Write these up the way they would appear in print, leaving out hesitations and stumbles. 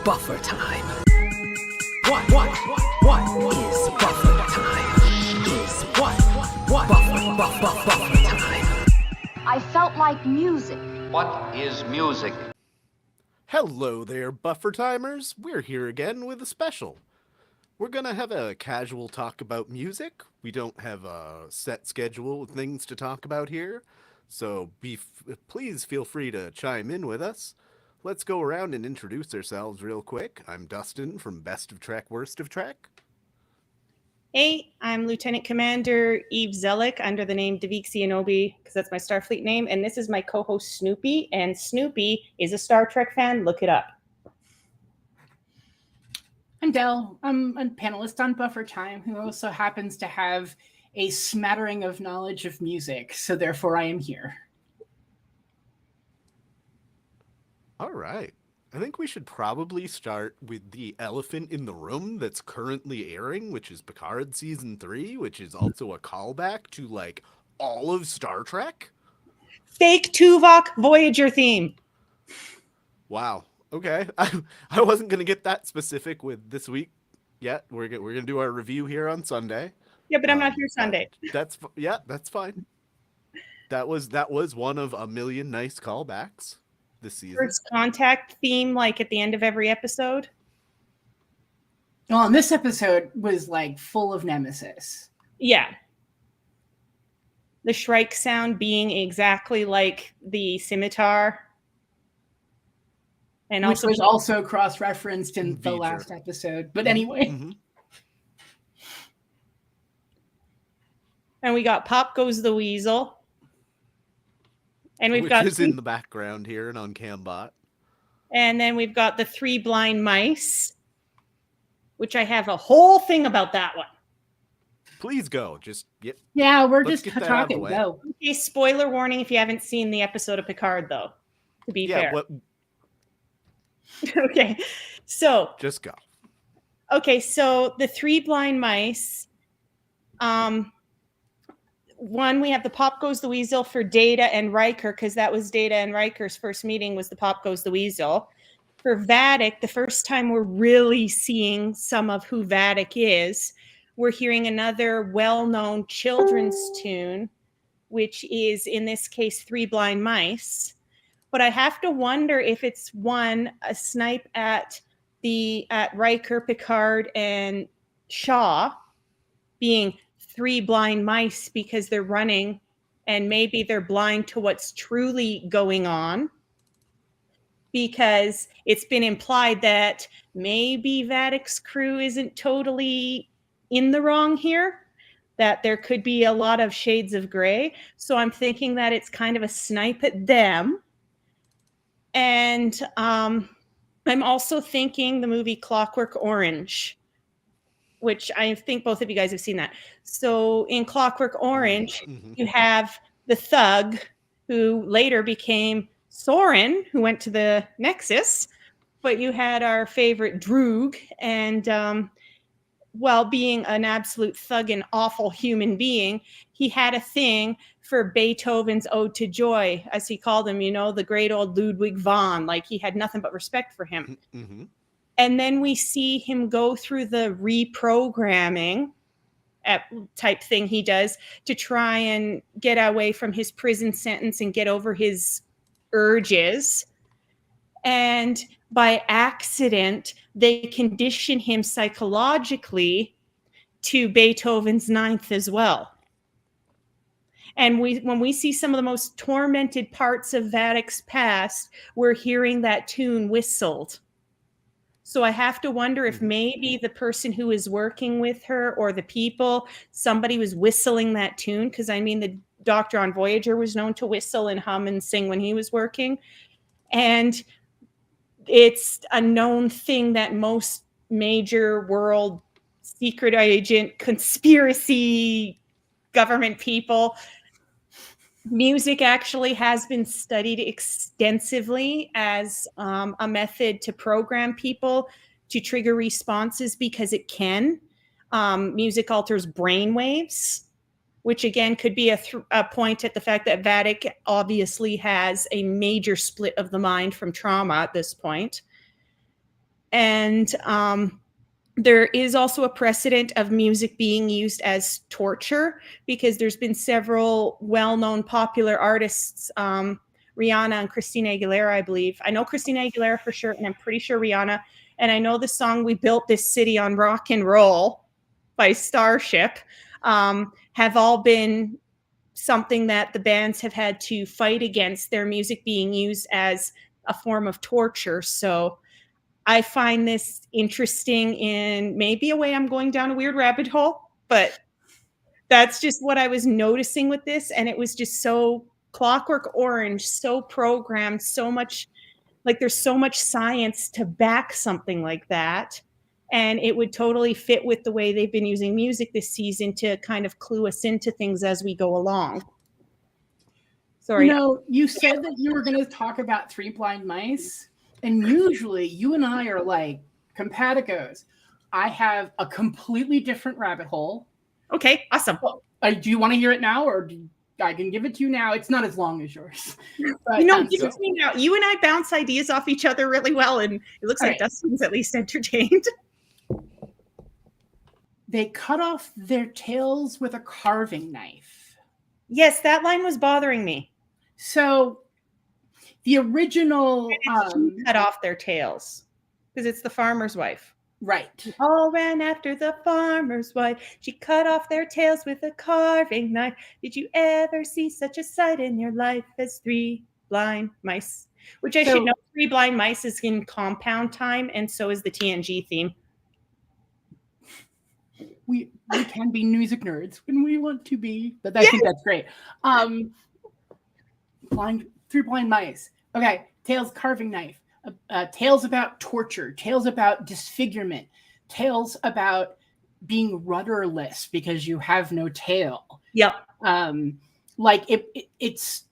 buffer time? What is buffer time? Is what buffer time? I felt like music. What is music? Hello there, Buffer Timers. We're here again with a special. We're gonna have a casual talk about music. We don't have a set schedule of things to talk about here, so please feel free to chime in with us. Let's go around and introduce ourselves real quick. I'm Dustin from Best of Trek, Worst of Trek. Hey, I'm Lieutenant Commander Eve Zellick under the name Davik Sionobi, because that's my Starfleet name, and this is my co-host Snoopy, and Snoopy is a Star Trek fan. Look it up. I'm Del. I'm a panelist on Buffer Time who also happens to have a smattering of knowledge of music, so therefore I am here. All right. I think we should probably start with the elephant in the room that's currently airing, which is Picard Season 3, which is also a callback to, like, all of Star Trek. Fake Tuvok Voyager theme. Wow. Okay. I wasn't going to get that specific with this week yet. We're going to do our review here on Sunday. Yeah, but I'm not here Sunday. That's fine. That was one of a million nice callbacks this season. First Contact theme, like at the end of every episode. Well, and this episode was like full of Nemesis. Yeah. The Shrike sound being exactly like the scimitar. And which was also cross-referenced in the last episode. But anyway. Mm-hmm. And we got Pop Goes the Weasel. And we've got is in the background here and on Cambot. And then we've got the Three Blind Mice, which I have a whole thing about that one. Please go. Yeah, we're just talking. Go. Okay, spoiler warning if you haven't seen the episode of Picard, though. To be fair. Okay, so just go. Okay, so the Three Blind Mice. One, we have the Pop Goes the Weasel for Data and Riker, because that was Data and Riker's first meeting was the Pop Goes the Weasel. For Vadic, the first time we're really seeing some of who Vadic is, we're hearing another well-known children's tune, which is, in this case, Three Blind Mice. But I have to wonder if it's a snipe at Riker, Picard, and Shaw being three blind mice because they're running and maybe they're blind to what's truly going on, because it's been implied that maybe Vadic's crew isn't totally in the wrong here, that there could be a lot of shades of gray. So I'm thinking that it's kind of a snipe at them. And I'm also thinking the movie Clockwork Orange, which I think both of you guys have seen that. So in Clockwork Orange, you have the thug who later became Soren, who went to the Nexus, but you had our favorite Droog, and while being an absolute thug and awful human being, he had a thing for Beethoven's Ode to Joy, as he called him, the great old Ludwig van. Like, he had nothing but respect for him. Mm-hmm. And then we see him go through the reprogramming type thing he does to try and get away from his prison sentence and get over his urges. And by accident, they condition him psychologically to Beethoven's Ninth as well. And when we see some of the most tormented parts of Vadic's past, we're hearing that tune whistled. So I have to wonder if maybe the person who is working with her or the people, somebody was whistling that tune. Because, the Doctor on Voyager was known to whistle and hum and sing when he was working. And it's a known thing that most major world secret agent conspiracy government people, music actually has been studied extensively as a method to program people to trigger responses, because it can. Music alters brain waves, which again could be a point at the fact that Vadic obviously has a major split of the mind from trauma at this point. And there is also a precedent of music being used as torture, because there's been several well-known popular artists, Rihanna and Christina Aguilera, I believe. I know Christina Aguilera for sure, and I'm pretty sure Rihanna. And I know the song "We Built This City on Rock and Roll" by Starship have all been something that the bands have had to fight against their music being used as a form of torture. So I find this interesting in maybe a way I'm going down a weird rabbit hole, but that's just what I was noticing with this. And it was just so Clockwork Orange, so programmed, so much, like there's so much science to back something like that. And it would totally fit with the way they've been using music this season to kind of clue us into things as we go along. Sorry. You said that you were going to talk about Three Blind Mice. And usually you and I are like compaticos. I have a completely different rabbit hole. Okay, awesome. Well, do you want to hear it now, or I can give it to you now? It's not as long as yours. But, give it to me now. You and I bounce ideas off each other really well, and it looks like Dustin's at least entertained. They cut off their tails with a carving knife. Yes, that line was bothering me. So the original cut off their tails because it's the farmer's wife. Right. We all ran after the farmer's wife. She cut off their tails with a carving knife. Did you ever see such a sight in your life as three blind mice? Which I should know, Three Blind Mice is in Compound Time, and so is the TNG theme. We can be music nerds when we want to be, but I think that's great. Three Blind Mice. Okay, tales, carving knife. Tales about torture. Tales about disfigurement. Tales about being rudderless because you have no tail. Yep. It's.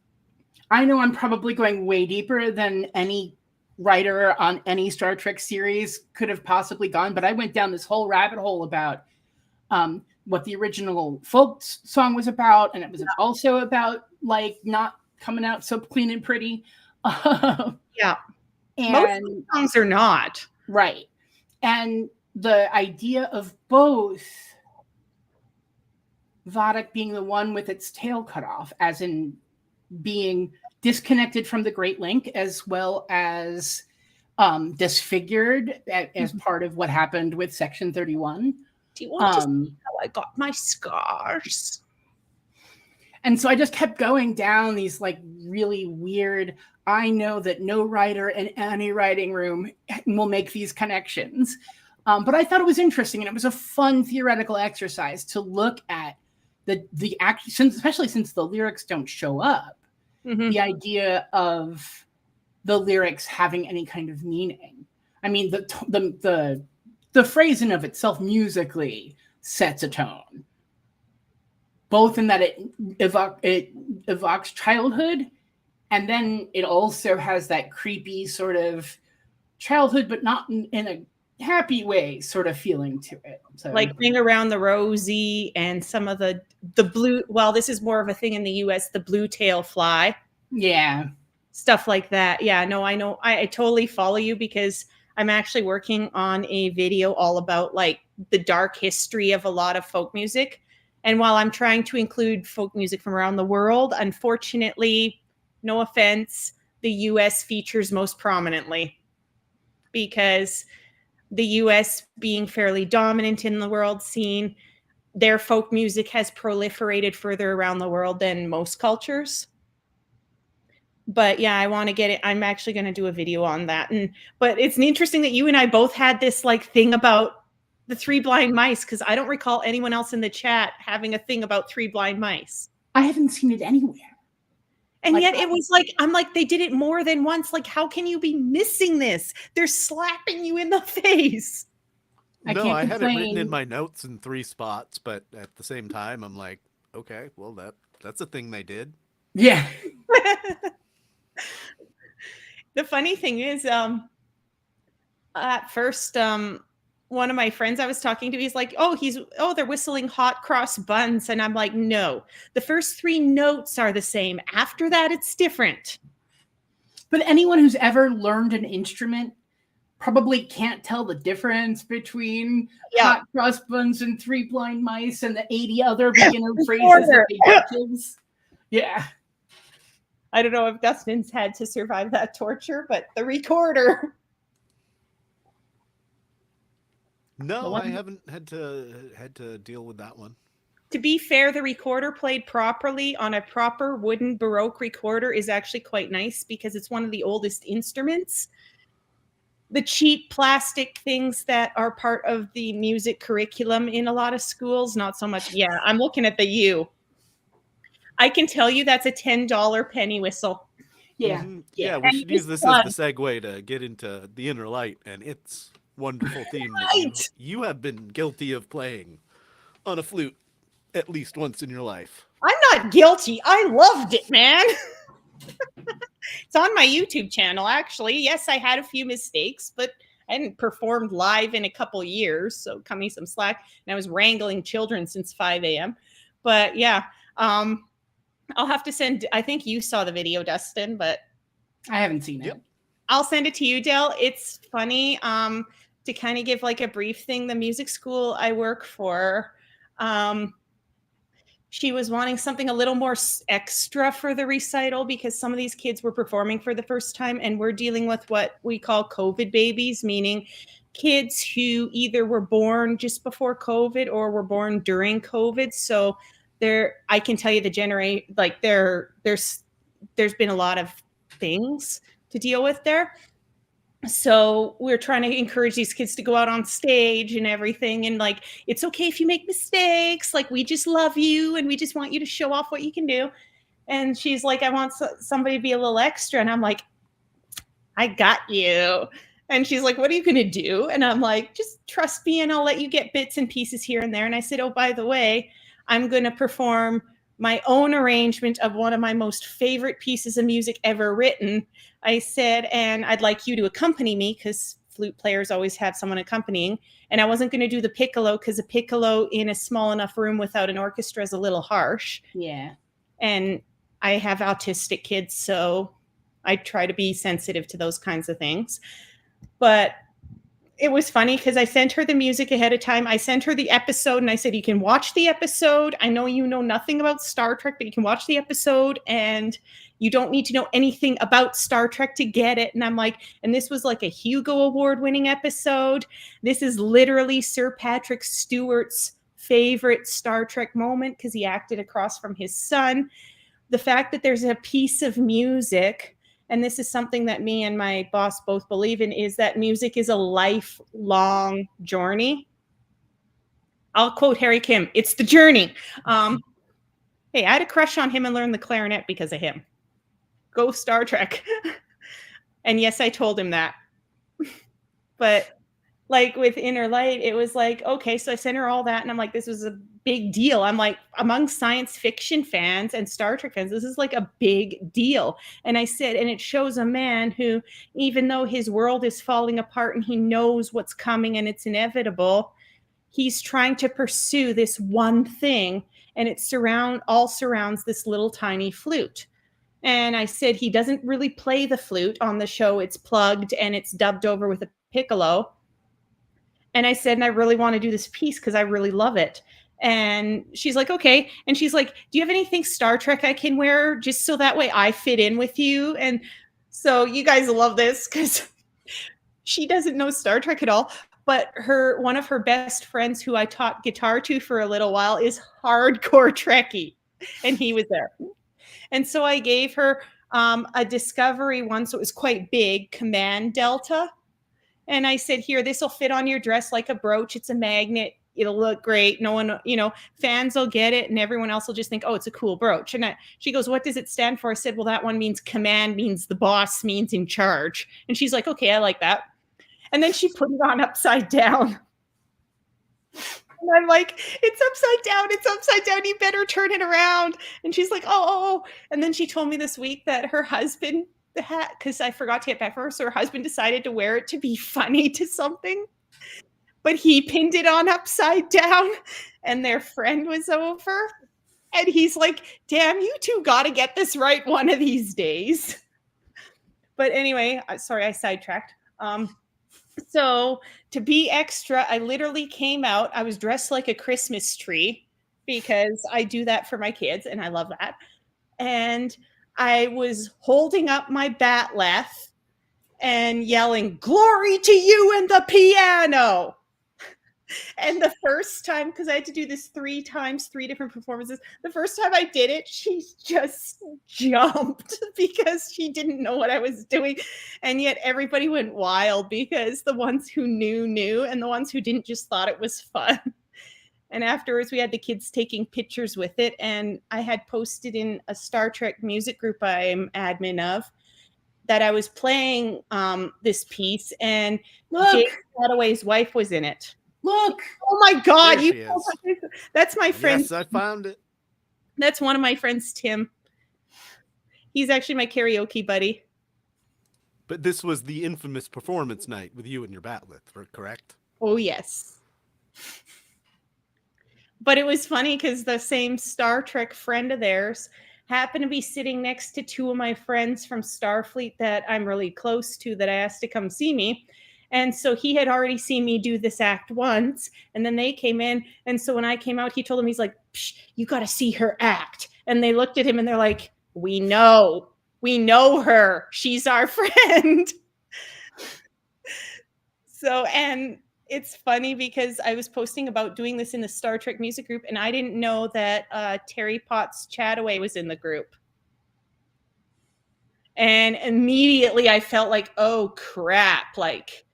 I know I'm probably going way deeper than any writer on any Star Trek series could have possibly gone, but I went down this whole rabbit hole about what the original folk song was about, and it was also about like not coming out so clean and pretty. Yeah, and most songs are not right, and the idea of both Vadic being the one with its tail cut off, as in being disconnected from the Great Link, as well as disfigured as part of what happened with Section 31. Do you want to see how I got my scars? And so I just kept going down these like really weird, I know that no writer in any writing room will make these connections. But I thought it was interesting, and it was a fun theoretical exercise to look at the act, especially since the lyrics don't show up, the idea of the lyrics having any kind of meaning. I mean, the phrase in of itself musically sets a tone, both in that it evokes childhood, and then it also has that creepy sort of childhood, but not in a happy way sort of feeling to it. So, like Ring Around the Rosie and some of the blue, well, this is more of a thing in the US, the blue tail fly. Yeah. Stuff like that. Yeah, no, I know. I totally follow you, because I'm actually working on a video all about like the dark history of a lot of folk music. And while I'm trying to include folk music from around the world, unfortunately, no offense, the US features most prominently, because the US being fairly dominant in the world scene, their folk music has proliferated further around the world than most cultures. But yeah, I want to get it. I'm actually going to do a video on that. But it's interesting that you and I both had this like thing about the Three Blind Mice, because I don't recall anyone else in the chat having a thing about Three Blind Mice. I haven't seen it anywhere. And yet it was like, I'm like, they did it more than once. Like, how can you be missing this? They're slapping you in the face. I had it written in my notes in 3 spots, but at the same time, I'm like, okay, well, that's a thing they did. Yeah. The funny thing is, at first, one of my friends I was talking to, he's like, they're whistling hot cross buns. And I'm like, no, the first 3 notes are the same. After that, it's different. But anyone who's ever learned an instrument probably can't tell the difference between hot cross buns and 3 blind mice and the 80 other beginner phrases that they teach. Yeah. I don't know if Dustin's had to survive that torture, but the recorder. No, I haven't had to deal with that one. To be fair, the recorder played properly on a proper wooden Baroque recorder is actually quite nice because it's one of the oldest instruments. The cheap plastic things that are part of the music curriculum in a lot of schools, not so much. Yeah, I'm looking at the U. I can tell you that's a $10 penny whistle. Yeah. Mm-hmm. Yeah, we should use this as the segue to get into the Inner Light and its wonderful theme that you have been guilty of playing on a flute at least once in your life. I'm not guilty. I loved it, man. It's on my YouTube channel, actually. Yes, I had a few mistakes, but I hadn't performed live in a couple years, so cut me some slack. And I was wrangling children since 5 a.m. But yeah, I'll have to send. I think you saw the video, Dustin, but I haven't seen it. I'll send it to you, Dale. It's funny. To kind of give like a brief thing, the music school I work for, she was wanting something a little more extra for the recital because some of these kids were performing for the first time, and we're dealing with what we call COVID babies, meaning kids who either were born just before COVID or were born during COVID. So I can tell you there's been a lot of things to deal with there. So we're trying to encourage these kids to go out on stage and everything. And like, it's okay if you make mistakes. Like, we just love you and we just want you to show off what you can do. And she's like, I want somebody to be a little extra. And I'm like, I got you. And she's like, what are you going to do? And I'm like, just trust me and I'll let you get bits and pieces here and there. And I said, oh, by the way, I'm going to perform my own arrangement of one of my most favorite pieces of music ever written. I said, and I'd like you to accompany me because flute players always have someone accompanying. And I wasn't going to do the piccolo because a piccolo in a small enough room without an orchestra is a little harsh. Yeah. And I have autistic kids, so I try to be sensitive to those kinds of things. But it was funny because I sent her the music ahead of time. I sent her the episode and I said, you can watch the episode. I know you know nothing about Star Trek, but you can watch the episode and you don't need to know anything about Star Trek to get it. And I'm like, and this was like a Hugo Award winning episode. This is literally Sir Patrick Stewart's favorite Star Trek moment because he acted across from his son. The fact that there's a piece of music, and this is something that me and my boss both believe in, is that music is a lifelong journey. I'll quote Harry Kim, it's the journey. Hey, I had a crush on him and learned the clarinet because of him. Go Star Trek. And yes, I told him that. But like with Inner Light, it was like, okay, so I sent her all that and I'm like, this was a big deal. I'm like, among science fiction fans and Star Trek fans, this is like a big deal. And I said, and it shows a man who, even though his world is falling apart and he knows what's coming and it's inevitable, he's trying to pursue this one thing, and it all surrounds this little tiny flute. And I said, he doesn't really play the flute on the show. It's plugged and it's dubbed over with a piccolo. And I said, and I really want to do this piece because I really love it. And she's like, okay. And she's like, do you have anything Star Trek I can wear just so that way I fit in with you? And so you guys love this because she doesn't know Star Trek at all. But one of her best friends who I taught guitar to for a little while is hardcore Trekkie. And he was there. And so I gave her a Discovery one. So it was quite big, Command Delta. And I said, here, this will fit on your dress like a brooch. It's a magnet. It'll look great. No one, fans will get it and everyone else will just think, oh, it's a cool brooch. And she goes, what does it stand for? I said, well, that one means command, means the boss, means in charge. And she's like, okay, I like that. And then she put it on upside down. And I'm like, it's upside down. It's upside down. You better turn it around. And she's like, oh. And then she told me this week that her husband, the hat, because I forgot to get back for her. So her husband decided to wear it to be funny to something. But he pinned it on upside down and their friend was over. And he's like, damn, you two got to get this right one of these days. But anyway, sorry, I sidetracked. So to be extra, I literally came out. I was dressed like a Christmas tree because I do that for my kids and I love that. And I was holding up my batleth and yelling, "Glory to you and the piano." And the first time, because I had to do this 3 times, 3 different performances, the first time I did it, she just jumped because she didn't know what I was doing. And yet everybody went wild because the ones who knew, and the ones who didn't just thought it was fun. And afterwards, we had the kids taking pictures with it. And I had posted in a Star Trek music group I'm admin of that I was playing this piece, and Look, Jake Hadaway's wife was in it. look. Oh my God! There she is. That's my friend. Yes, I found it. That's one of my friends, Tim. He's actually my karaoke buddy. But this was the infamous performance night with you and your batleth, correct? Oh yes. But it was funny because the same Star Trek friend of theirs happened to be sitting next to 2 of my friends from Starfleet that I'm really close to that I asked to come see me. And so he had already seen me do this act once, and then they came in. And so when I came out, he told them, he's like, "Psh, you got to see her act." And they looked at him and they're like, we know her. She's our friend. So, and it's funny because I was posting about doing this in the Star Trek music group, and I didn't know that Terry Potts Chataway was in the group. And immediately I felt like, oh crap, like,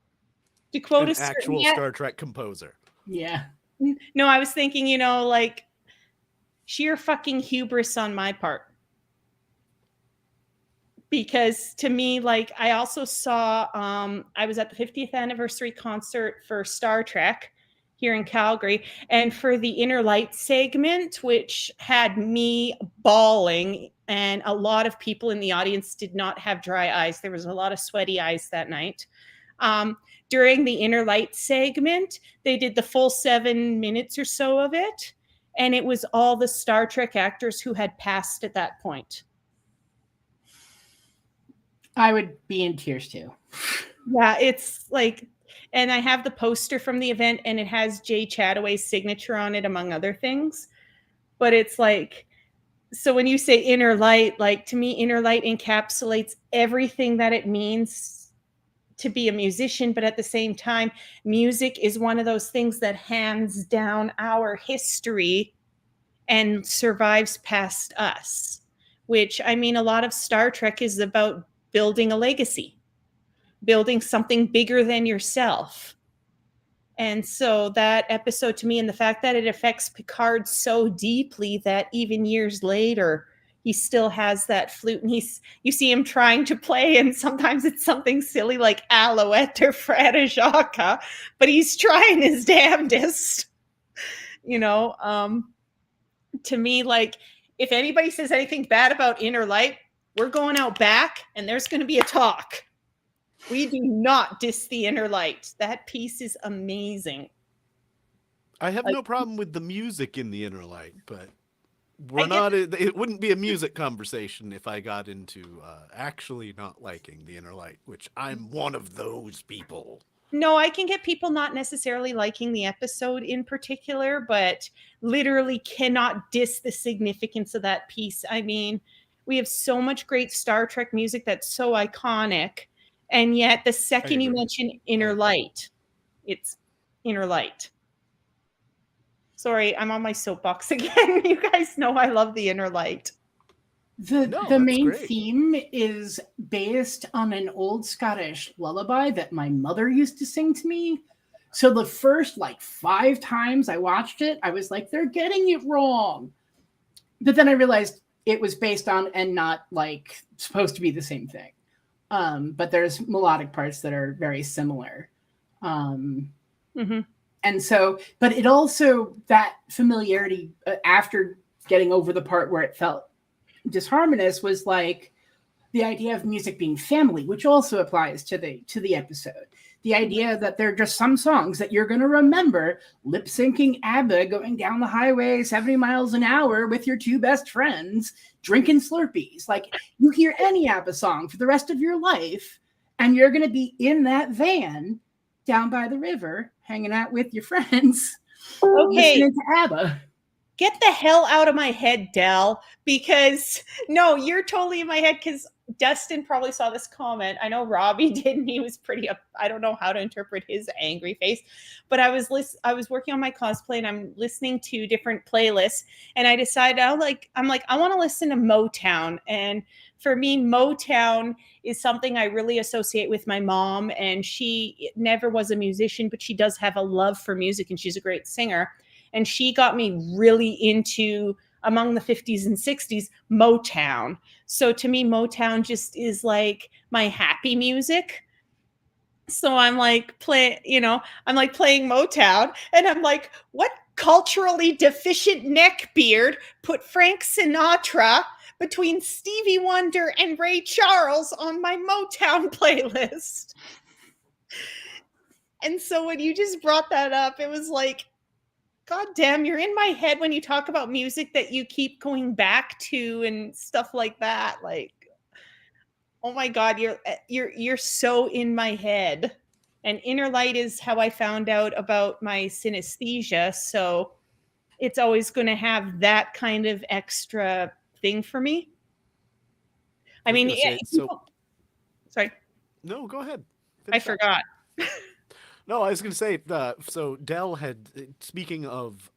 to quote An a actual Star Trek composer. Yeah. No, I was thinking, like, sheer fucking hubris on my part. Because to me, like, I also saw, I was at the 50th anniversary concert for Star Trek here in Calgary, and for the Inner Light segment, which had me bawling, and a lot of people in the audience did not have dry eyes. There was a lot of sweaty eyes that night. During the Inner Light segment, they did the full 7 minutes or so of it, and it was all the Star Trek actors who had passed at that point. I would be in tears too. Yeah, it's like, and I have the poster from the event, and it has Jay Chataway's signature on it, among other things. But it's like, so when you say Inner Light, like, to me, Inner Light encapsulates everything that it means to be a musician. But at the same time, music is one of those things that hands down our history and survives past us, which, I mean, a lot of Star Trek is about building a legacy, building something bigger than yourself. And so that episode to me, and the fact that it affects Picard so deeply that even years later, he still has that flute, and you see him trying to play, and sometimes it's something silly like Alouette or Frere Jacques, but he's trying his damnedest. To me, like, if anybody says anything bad about Inner Light, we're going out back and there's going to be a talk. We do not diss the Inner Light. That piece is amazing. I have no problem with the music in the Inner Light, but it wouldn't be a music conversation if I got into actually not liking the Inner Light, which I'm one of those people. No, I can get people not necessarily liking the episode in particular, but literally cannot diss the significance of that piece. I mean, we have so much great Star Trek music that's so iconic, and yet the second you mention Inner Light, it's Inner Light. Sorry, I'm on my soapbox again. You guys know I love the Inner Light. The main theme is based on an old Scottish lullaby that my mother used to sing to me. So the first 5 times I watched it, I was like, they're getting it wrong. But then I realized it was based on and not supposed to be the same thing. But there's melodic parts that are very similar. Mm-hmm. And so, but it also, that familiarity after getting over the part where it felt disharmonious was the idea of music being family, which also applies to the episode. The idea that there are just some songs that you're going to remember lip syncing ABBA going down the highway 70 miles an hour with your 2 best friends drinking Slurpees. You hear any ABBA song for the rest of your life, and you're going to be in that van down by the river, hanging out with your friends, Okay, listening to ABBA. get the hell out of my head, Dell, because no, you're totally in my head because Dustin probably saw this comment. I know Robbie didn't. He was pretty up. I don't know how to interpret his angry face, but I was working on my cosplay and I'm listening to different playlists and I decided I want to listen to Motown. And for me, Motown is something I really associate with my mom, and she never was a musician, but she does have a love for music and she's a great singer. And she got me really into, among the 50s and 60s, Motown. So to me, Motown just is like my happy music. So I'm like playing Motown and I'm like, what culturally deficient neckbeard put Frank Sinatra between Stevie Wonder and Ray Charles on my Motown playlist? And so when you just brought that up, it was like, God damn, you're in my head when you talk about music that you keep going back to and stuff like that. Like, oh my God, you're so in my head. And Inner Light is how I found out about my synesthesia. So it's always going to have that kind of extra thing for me. I mean, sorry. No, go ahead. I forgot. No, I was going to say, so Dell had, speaking of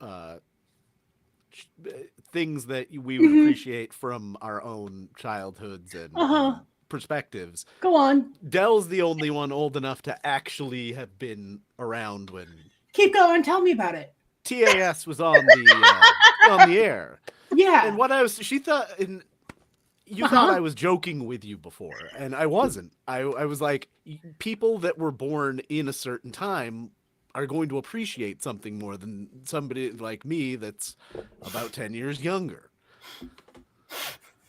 things that we would appreciate from our own childhoods and perspectives. Go on. Dell's the only one old enough to actually have been around when Keep going. Tell me about it. TAS was on the air. Yeah. And she thought, you thought I was joking with you before, and I wasn't. I was like, people that were born in a certain time are going to appreciate something more than somebody like me that's about 10 years younger.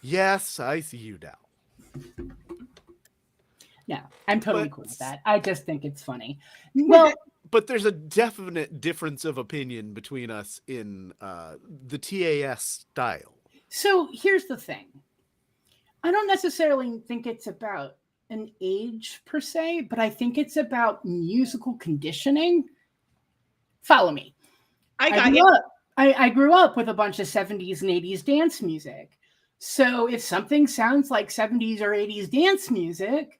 Yes, I see you now. No, I'm totally cool with that. I just think it's funny. Well, but there's a definite difference of opinion between us in the TAS style. So here's the thing. I don't necessarily think it's about an age per se, but I think it's about musical conditioning. Follow me. I grew up with a bunch of 70s and 80s dance music. So if something sounds like 70s or 80s dance music,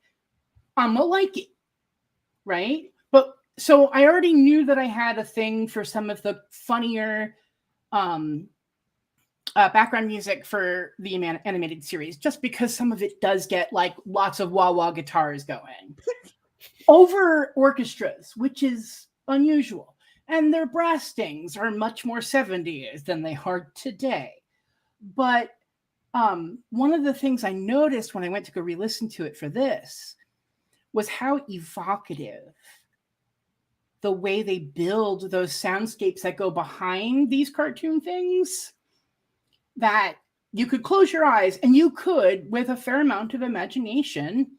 I'm gonna like it, right? But so I already knew that I had a thing for some of the funnier background music for the animated series, just because some of it does get like lots of wah-wah guitars going over orchestras, which is unusual. And their brass stings are much more 70s than they are today. But one of the things I noticed when I went to go re-listen to it for this was how evocative the way they build those soundscapes that go behind these cartoon things, that you could close your eyes and you could, with a fair amount of imagination,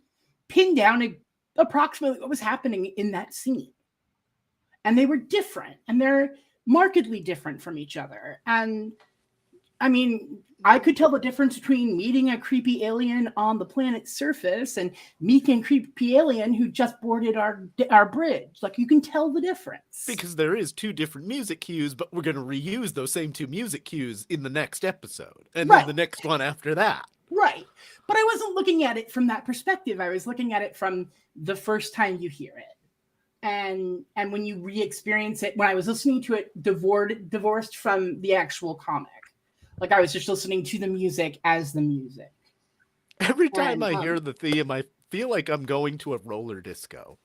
pin down approximately what was happening in that scene. And they were different, and they're markedly different from each other. And I mean, I could tell the difference between meeting a creepy alien on the planet's surface and meeting a creepy alien who just boarded our bridge. Like, you can tell the difference. Because there is two different music cues, but we're going to reuse those same two music cues in the next episode. And then the next one after that. Right. But I wasn't looking at it from that perspective. I was looking at it from the first time you hear it. And when you re-experience it, when I was listening to it divorced from the actual comic. Like, I was just listening to the music as the music. Every time I hear the theme, I feel like I'm going to a roller disco.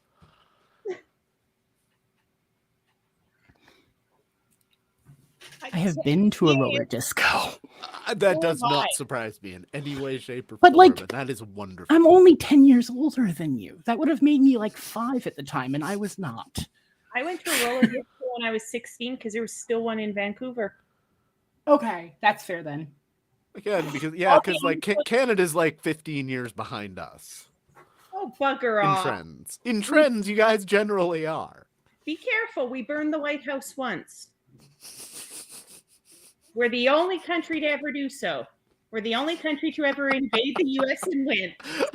I have been to a roller disco. That does not surprise me in any way, shape, or But, form. like, And that is wonderful. I'm only 10 years older than you. That would have made me like 5 at the time, and I was not. I went to a roller disco when I was 16 because there was still one in Vancouver. Okay, that's fair then. Again, because like Canada's like 15 years behind us Oh, bugger in off. trends. In trends, you guys generally are. Be careful. We burned the White House once. We're the only country to ever do so. We're the only country to ever invade the U.S. and win. So.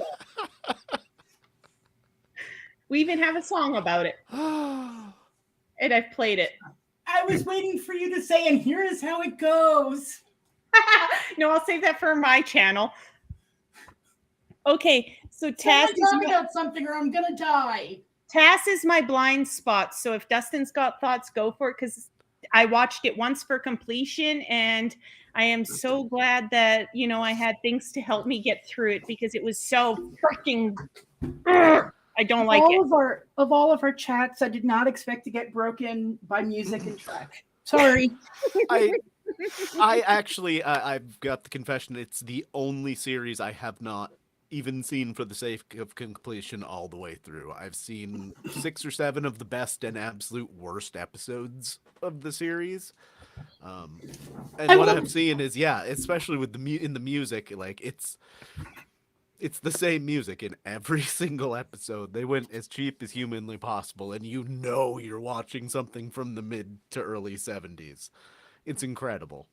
We even have a song about it, and I've played it. I was waiting for you to say, and here is how it goes. No, I'll save that for my channel. Okay, so Tell me about something or I'm gonna die. Tass is my blind spot. So if Dustin's got thoughts, go for it, because I watched it once for completion, and I am so glad that, you know, I had things to help me get through it, because it was so freaking. I don't like it. Of all of our chats, I did not expect to get broken by music and track. Sorry. I actually, I've got the confession. It's the only series I have not even seen for the sake of completion all the way through. I've seen 6 or 7 of the best and absolute worst episodes of the series. And what I've seen is, yeah, especially with in the music, like it's the same music in every single episode. They went as cheap as humanly possible, and you know you're watching something from the mid to early 70s. It's incredible.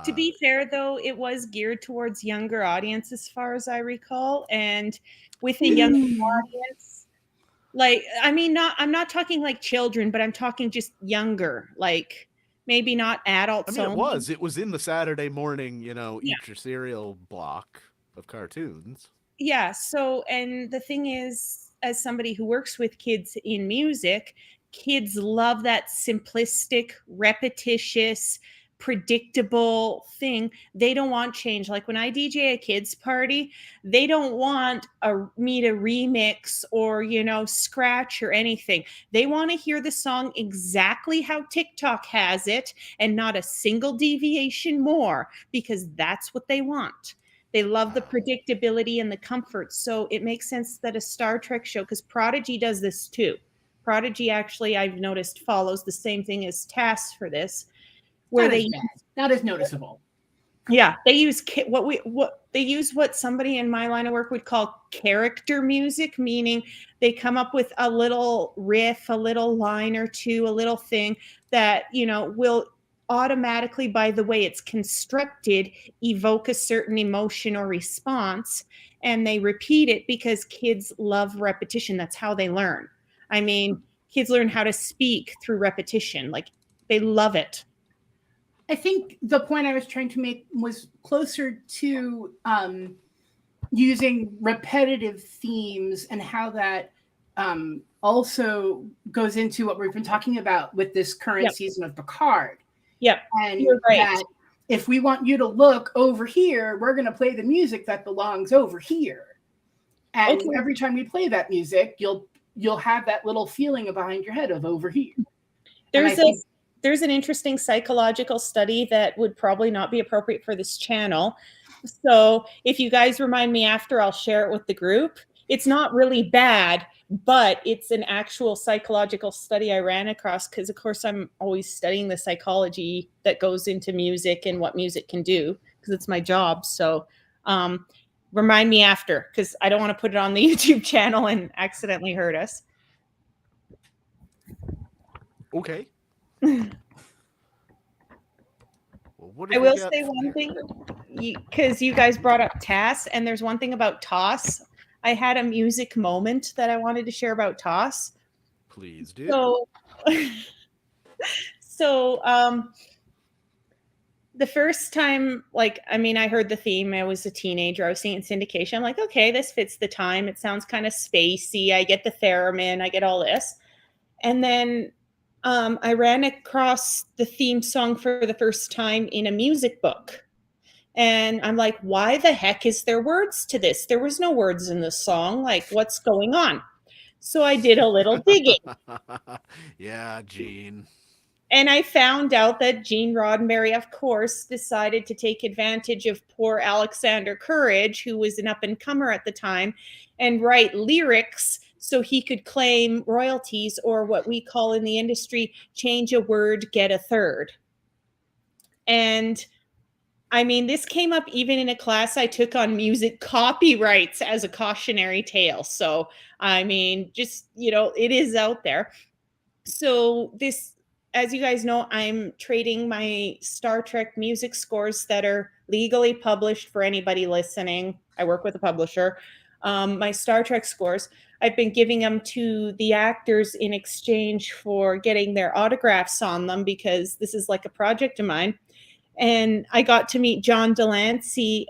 To be fair, though, it was geared towards younger audience, as far as I recall, and with a younger audience, like, I mean, I'm not talking like children, but I'm talking just younger, like maybe not adults. I mean, it was in the Saturday morning, you know, eat your cereal block of cartoons. Yeah. So, and the thing is, as somebody who works with kids in music, kids love that simplistic, repetitious, predictable thing. They don't want change. Like when I DJ a kids party, they don't want me to remix or, you know, scratch or anything. They want to hear the song exactly how TikTok has it and not a single deviation more, because that's what they want. They love the predictability and the comfort. So it makes sense that a Star Trek show, because Prodigy does this too. Prodigy actually, I've noticed, follows the same thing as TAS for this, where that is noticeable. Yeah, they use what somebody in my line of work would call character music, meaning they come up with a little riff, a little line or two, a little thing that, you know, will automatically, by the way it's constructed, evoke a certain emotion or response, and they repeat it because kids love repetition. That's how they learn. I mean, kids learn how to speak through repetition. Like, they love it. I think the point I was trying to make was closer to using repetitive themes and how that also goes into what we've been talking about with this current season of Picard. Yep. And that if we want you to look over here, we're going to play the music that belongs over here. And every time we play that music, you'll have that little feeling behind your head of over here. There's an interesting psychological study that would probably not be appropriate for this channel. So if you guys remind me after, I'll share it with the group. It's not really bad, but it's an actual psychological study I ran across, because of course I'm always studying the psychology that goes into music and what music can do, because it's my job. So remind me after, because I don't want to put it on the YouTube channel and accidentally hurt us. Okay. I will say one thing, because you guys brought up TAS, and there's one thing about TOS. I had a music moment that I wanted to share about TOS. Please do. So the first time, like, I mean, I heard the theme. I was a teenager. I was seeing syndication. I'm like, okay, this fits the time. It sounds kind of spacey. I get the theremin. I get all this. And then I ran across the theme song for the first time in a music book. And I'm like, why the heck is there words to this? There was no words in this song. Like, what's going on? So I did a little digging. Yeah, Gene. And I found out that Gene Roddenberry, of course, decided to take advantage of poor Alexander Courage, who was an up-and-comer at the time, and write lyrics so he could claim royalties, or what we call in the industry, change a word, get a third. And I mean, this came up even in a class I took on music copyrights as a cautionary tale. So, I mean, just, you know, it is out there. So this, as you guys know, I'm trading my Star Trek music scores that are legally published for anybody listening. I work with a publisher. My Star Trek scores. I've been giving them to the actors in exchange for getting their autographs on them, because this is like a project of mine. And I got to meet John Delancey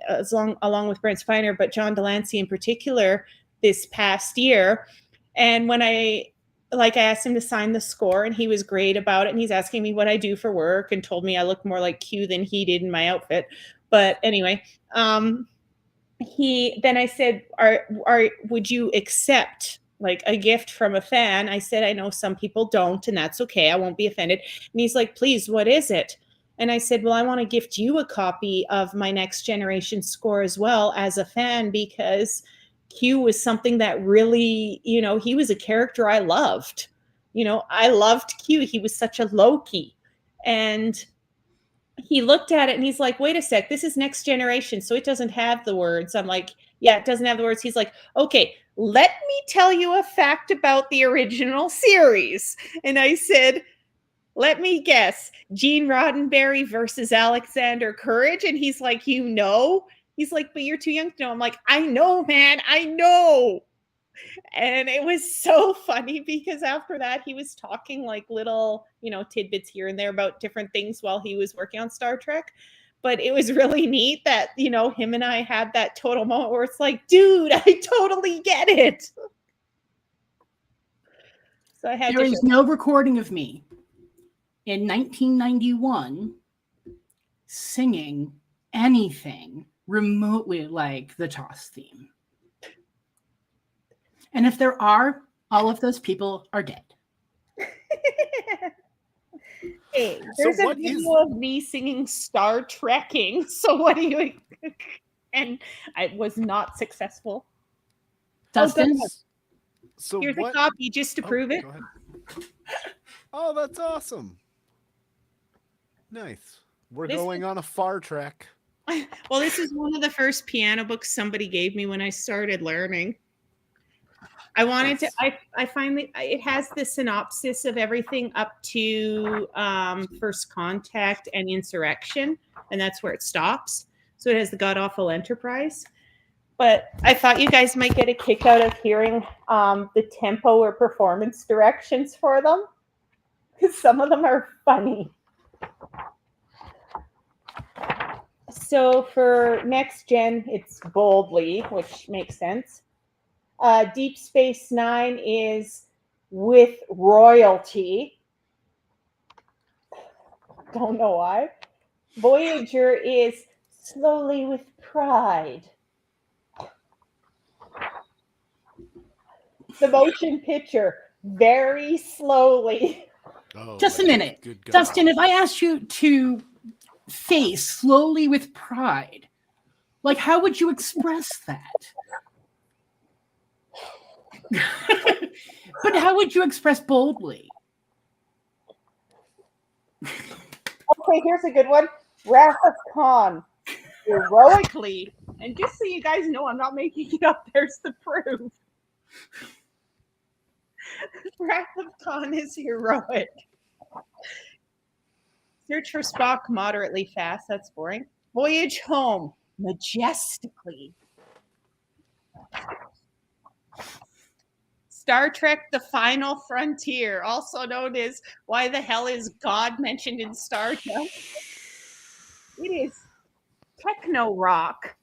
along with Brent Spiner, but John Delancey in particular this past year. And when I asked him to sign the score, and he was great about it. And he's asking me what I do for work and told me I look more like Q than he did in my outfit. But anyway, then I said, would you accept like a gift from a fan? I said, I know some people don't, and that's okay. I won't be offended. And he's like, please, what is it? And I said, well, I want to gift you a copy of my Next Generation score as well as a fan, because Q was something that really, he was a character I loved. I loved Q. He was such a Loki. And he looked at it and he's like, wait a sec, this is Next Generation, so it doesn't have the words. I'm like, yeah, it doesn't have the words. He's like, okay, let me tell you a fact about the original series. And I said, let me guess, Gene Roddenberry versus Alexander Courage. And he's like, he's like, but you're too young to know. I'm like, I know, man, I know. And it was so funny because after that, he was talking like little, tidbits here and there about different things while he was working on Star Trek. But it was really neat that, him and I had that total moment where it's like, dude, I totally get it. So I had There is no recording of me in 1991 singing anything remotely like the TOS theme. And if there are, all of those people are dead. Hey, there's a video of me singing Star Trekking. So what do you... And I was not successful. Dustin? So here's a copy just to prove it. Go ahead. Oh, that's awesome. Nice. We're going on a far trek. Well, this is one of the first piano books somebody gave me when I started learning. I wanted to, I finally, it has the synopsis of everything up to First Contact and Insurrection, and that's where it stops. So it has the God Awful Enterprise. But I thought you guys might get a kick out of hearing the tempo or performance directions for them, because some of them are funny. So for Next Gen, it's Boldly, which makes sense. Deep Space Nine is With Royalty. Don't know why. Voyager is Slowly with Pride. The motion picture, Very Slowly. Oh, just a minute. Good God. Dustin, if I asked you to face Slowly with Pride, like, how would you express that? But how would you express Boldly? Okay, here's a good one. Wrath of Khan, Heroically. And just so you guys know, I'm not making it up. There's the proof. Wrath of Khan is heroic. Search for Spock, Moderately Fast. That's boring. Voyage Home, Majestically. Star Trek The Final Frontier, also known as Why the Hell is God Mentioned in Star Trek? It is techno rock.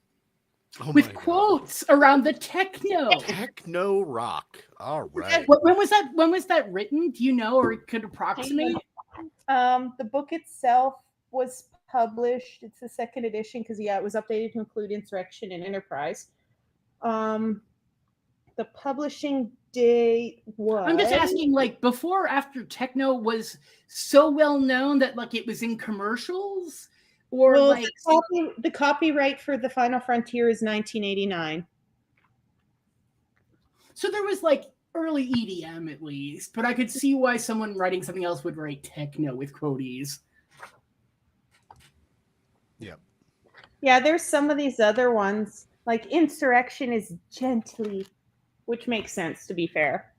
Oh with my quotes around the techno. Techno rock. All right. When was that? When was that written? Do you know, or it could approximate? The book itself was published. It's the second edition because it was updated to include Insurrection and Enterprise. The publishing date was... I'm just asking, like, before or after techno was so well known that, like, it was in commercials? Or, well, like... The copyright for The Final Frontier is 1989. So there was, like, early EDM, at least. But I could see why someone writing something else would write techno with quoties. Yep. Yeah, there's some of these other ones. Like, Insurrection is Gently, which makes sense, to be fair.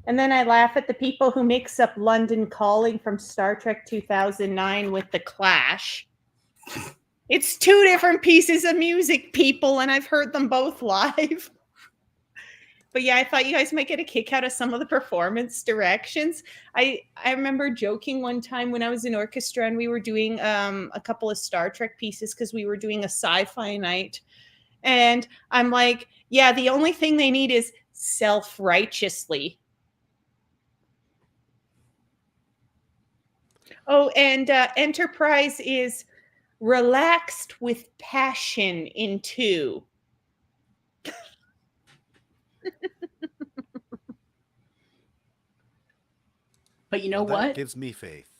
And then I laugh at the people who mix up London Calling from Star Trek 2009 with The Clash. It's two different pieces of music, people, and I've heard them both live. But yeah, I thought you guys might get a kick out of some of the performance directions. I remember joking one time when I was in orchestra and we were doing a couple of Star Trek pieces because we were doing a sci-fi night. And I'm like, yeah, the only thing they need is self-righteously. Oh, and Enterprise is relaxed with passion in 2. But you know Well, that what? gives me faith.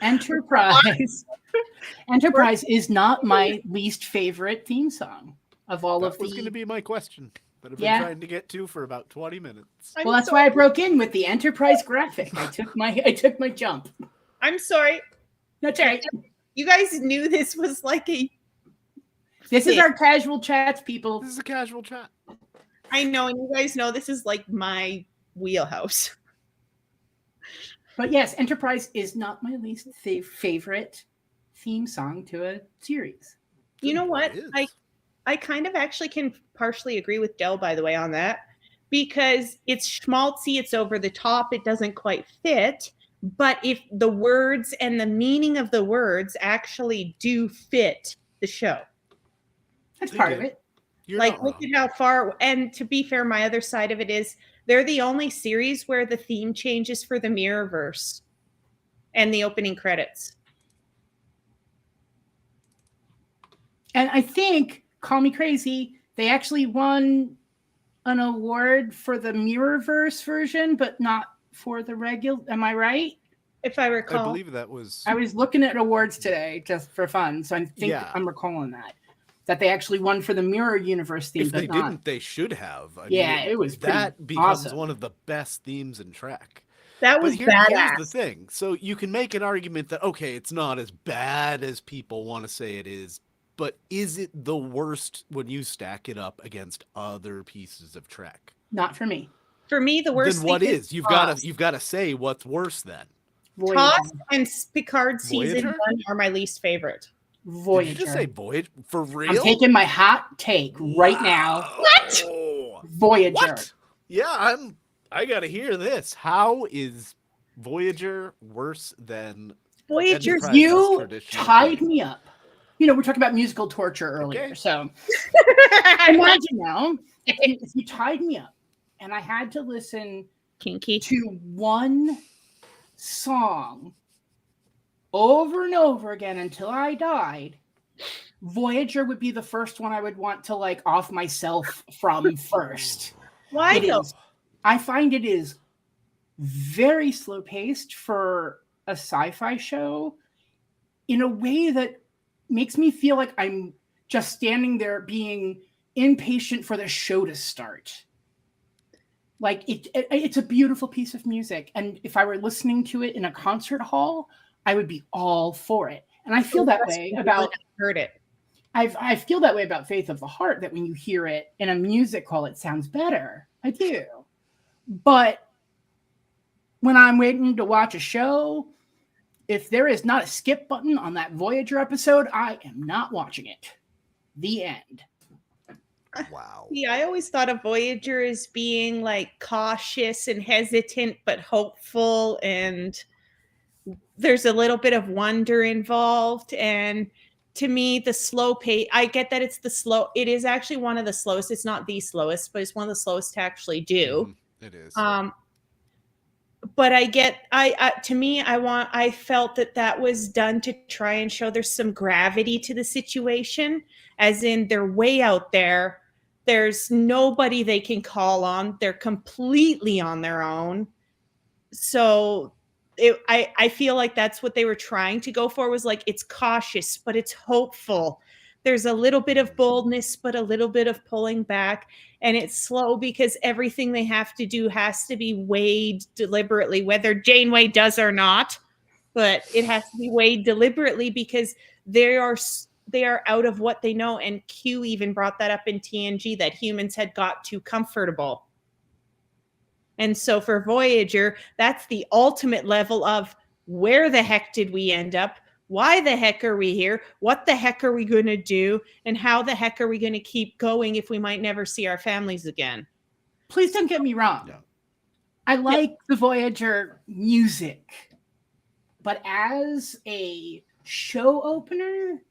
Enterprise is not my least favorite theme song of all That of was going to the. be my question that I've been Yeah. trying to get to for about 20 minutes. I'm Well, that's sorry. why I broke in with the Enterprise graphic. I took my jump. I'm sorry. That's all right. You guys knew this was like a. This is our casual chats, people. This is a casual chat. I know, and you guys know this is like my wheelhouse. But yes, Enterprise is not my least favorite theme song to a series. You know what? It is. I kind of actually can partially agree with Del, by the way, on that, because it's schmaltzy, it's over the top, it doesn't quite fit. But if the words and the meaning of the words actually do fit the show, That's They part do. of it. You're like not look wrong. at how far. And to be fair, my other side of it is they're the only series where the theme changes for the Mirrorverse and the opening credits. And I think, call me crazy, they actually won an award for the Mirrorverse version, but not for the regular. Am I right? If I I recall, believe that was. I was looking at awards today just for fun, so I think Yeah. I'm recalling that they actually won for the Mirror Universe theme, If they but not. didn't, they should have. I Yeah, it was pretty that becomes awesome. one of the best themes in Trek. that But was here's the badass. thing. So you can make an argument that okay, it's not as bad as people want to say it is, but is it the worst when you stack it up against other pieces of Trek? Not for me. For me, the worst. Then what thing is? You've got to say what's worse then. Voyager. Toss and Picard season Voyager? 1 are my least favorite. Voyager. Did you just say Voyager for real? I'm taking my hot take right now. What? Voyager. What? Yeah, I gotta hear this. How is Voyager worse than Voyager's Enterprise is You traditional? tied me up. You know, we're talking about musical torture earlier. Okay. So imagine now if you tied me up and I had to listen kinky. to one song over and over again until I died, Voyager would be the first one I would want to like off myself from first. Why It though? is. I find it is very slow paced for a sci-fi show in a way that makes me feel like I'm just standing there being impatient for the show to start. Like it's a beautiful piece of music, and if I were listening to it in a concert hall, I would be all for it. And I feel that way about Heard it. I feel that way about Faith of the Heart, that when you hear it in a music hall, it sounds better. I do. But when I'm waiting to watch a show, if there is not a skip button on that Voyager episode, I am not watching it. The end. Wow. See, I always thought of Voyager as being like cautious and hesitant, but hopeful, and there's a little bit of wonder involved. And to me, the slow pace, I get that it's it is actually one of the slowest. It's not the slowest, but it's one of the slowest to actually do. It is. But I get, to me, I felt that was done to try and show there's some gravity to the situation, as in they're way out there. There's nobody they can call on. They're completely on their own. So I feel like that's what they were trying to go for, was like, it's cautious, but it's hopeful. There's a little bit of boldness, but a little bit of pulling back. And it's slow because everything they have to do has to be weighed deliberately, whether Janeway does or not. But it has to be weighed deliberately because they are out of what they know. And Q even brought that up in TNG, that humans had got too comfortable. And so for Voyager, that's the ultimate level of where the heck did we end up? Why the heck are we here? What the heck are we going to do? And how the heck are we going to keep going if we might never see our families again? Please don't get me wrong. Yeah. I like the Voyager music, but as a show opener,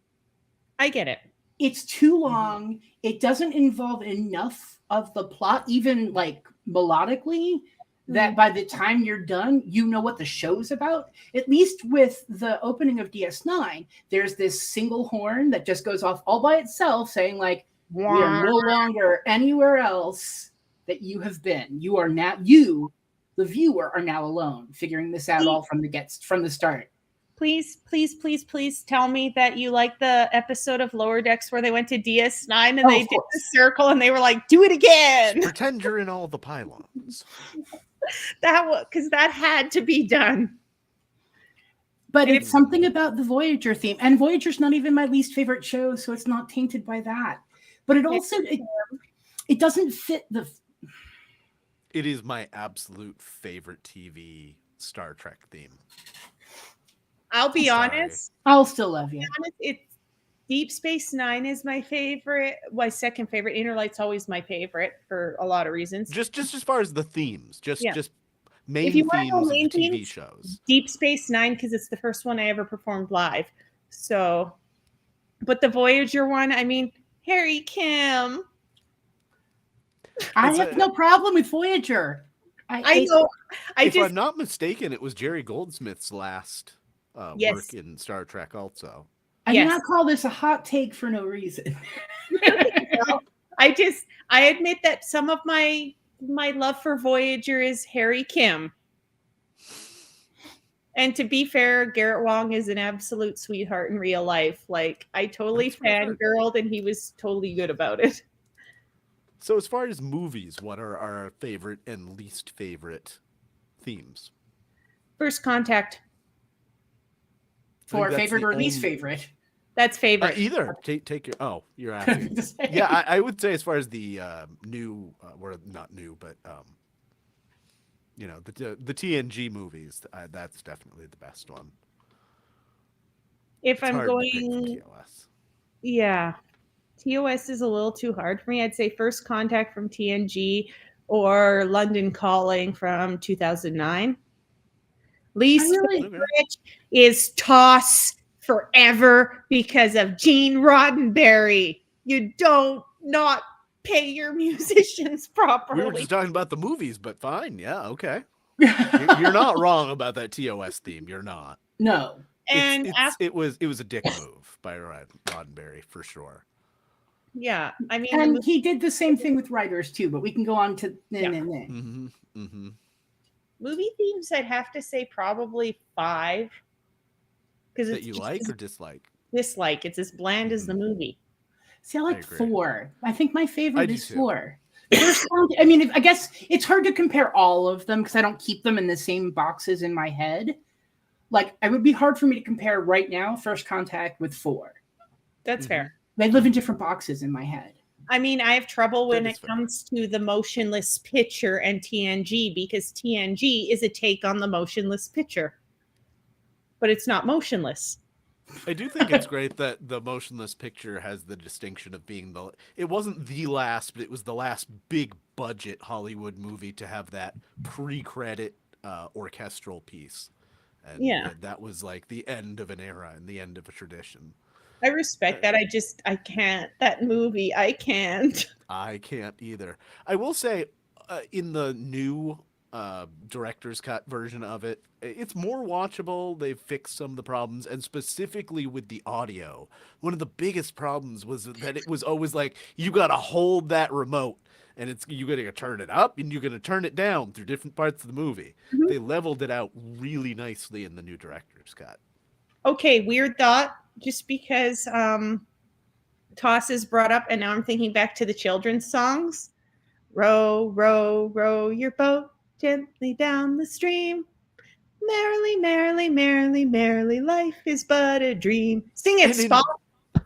I get it. it's too long. It doesn't involve enough of the plot, even like melodically, that by the time you're done, you know what the show's about. At least with the opening of DS9, there's this single horn that just goes off all by itself saying like, we are no longer anywhere else that you have been. You are now, you, the viewer, are now alone, figuring this out all from the start. Please, please, please, please tell me that you like the episode of Lower Decks where they went to DS9 and they did the circle and they were like, do it again. Pretend you're in all the pylons. Because that had to be done. But it's something about the Voyager theme. And Voyager's not even my least favorite show, so it's not tainted by that. But it also, it doesn't fit the... It is my absolute favorite TV Star Trek theme. I'll be honest. I'll still love you. It's Deep Space Nine is my favorite. My second favorite. Inner Light's always my favorite for a lot of reasons. Just as far as the themes, just main if you themes want of the main TV themes, shows. Deep Space Nine, because it's the first one I ever performed live. So, but the Voyager one, I mean, Harry Kim. I have no problem with Voyager. I know. If I'm not mistaken, it was Jerry Goldsmith's last work in Star Trek also. I do not call this a hot take for no reason. I admit that some of my love for Voyager is Harry Kim. And to be fair, Garrett Wang is an absolute sweetheart in real life. Like, I totally fangirled and he was totally good about it. So as far as movies, what are our favorite and least favorite themes? First Contact. For favorite or least favorite? That's favorite. Either. Take your... Oh, you're asking. Yeah, I would say as far as the new... or not new, but... you know, the TNG movies, that's definitely the best one. If it's I'm going... TOS. Yeah. TOS is a little too hard for me. I'd say First Contact from TNG or London Calling from 2009. Least favorite is TOS Forever because of Gene Roddenberry. You don't not pay your musicians properly. We were just talking about the movies, but fine. Yeah, okay. You're not wrong about that TOS theme. You're not. No. And it was a dick move by Roddenberry for sure. Yeah, I mean, and he did the same thing with writers too. But we can go on to movie themes. I'd have to say probably 5. Because that you like or dislike? Dislike. It's as bland as the movie. See, I like 4. I think my favorite is 4. I mean, I guess it's hard to compare all of them because I don't keep them in the same boxes in my head. Like, it would be hard for me to compare right now First Contact with 4. That's fair. They live in different boxes in my head. I mean, I have trouble when it comes to the motionless picture and TNG because TNG is a take on the motionless picture. But it's not motionless. I do think it's great that the motionless picture has the distinction of being it wasn't the last, but it was the last big budget Hollywood movie to have that pre-credit orchestral piece. And that was like the end of an era and the end of a tradition. I respect that. I can't. That movie, I can't. I can't either. I will say in the new director's cut version of it, it's more watchable. They've fixed some of the problems, and specifically with the audio, one of the biggest problems was that it was always like you got to hold that remote and you got to turn it up and you're going to turn it down through different parts of the movie. They leveled it out really nicely in the new director's cut. Okay, weird thought, just because TOS is brought up and now I'm thinking back to the children's songs. Row, row, row your boat gently down the stream. Merrily, merrily, merrily, merrily, life is but a dream. Sing it, Spock.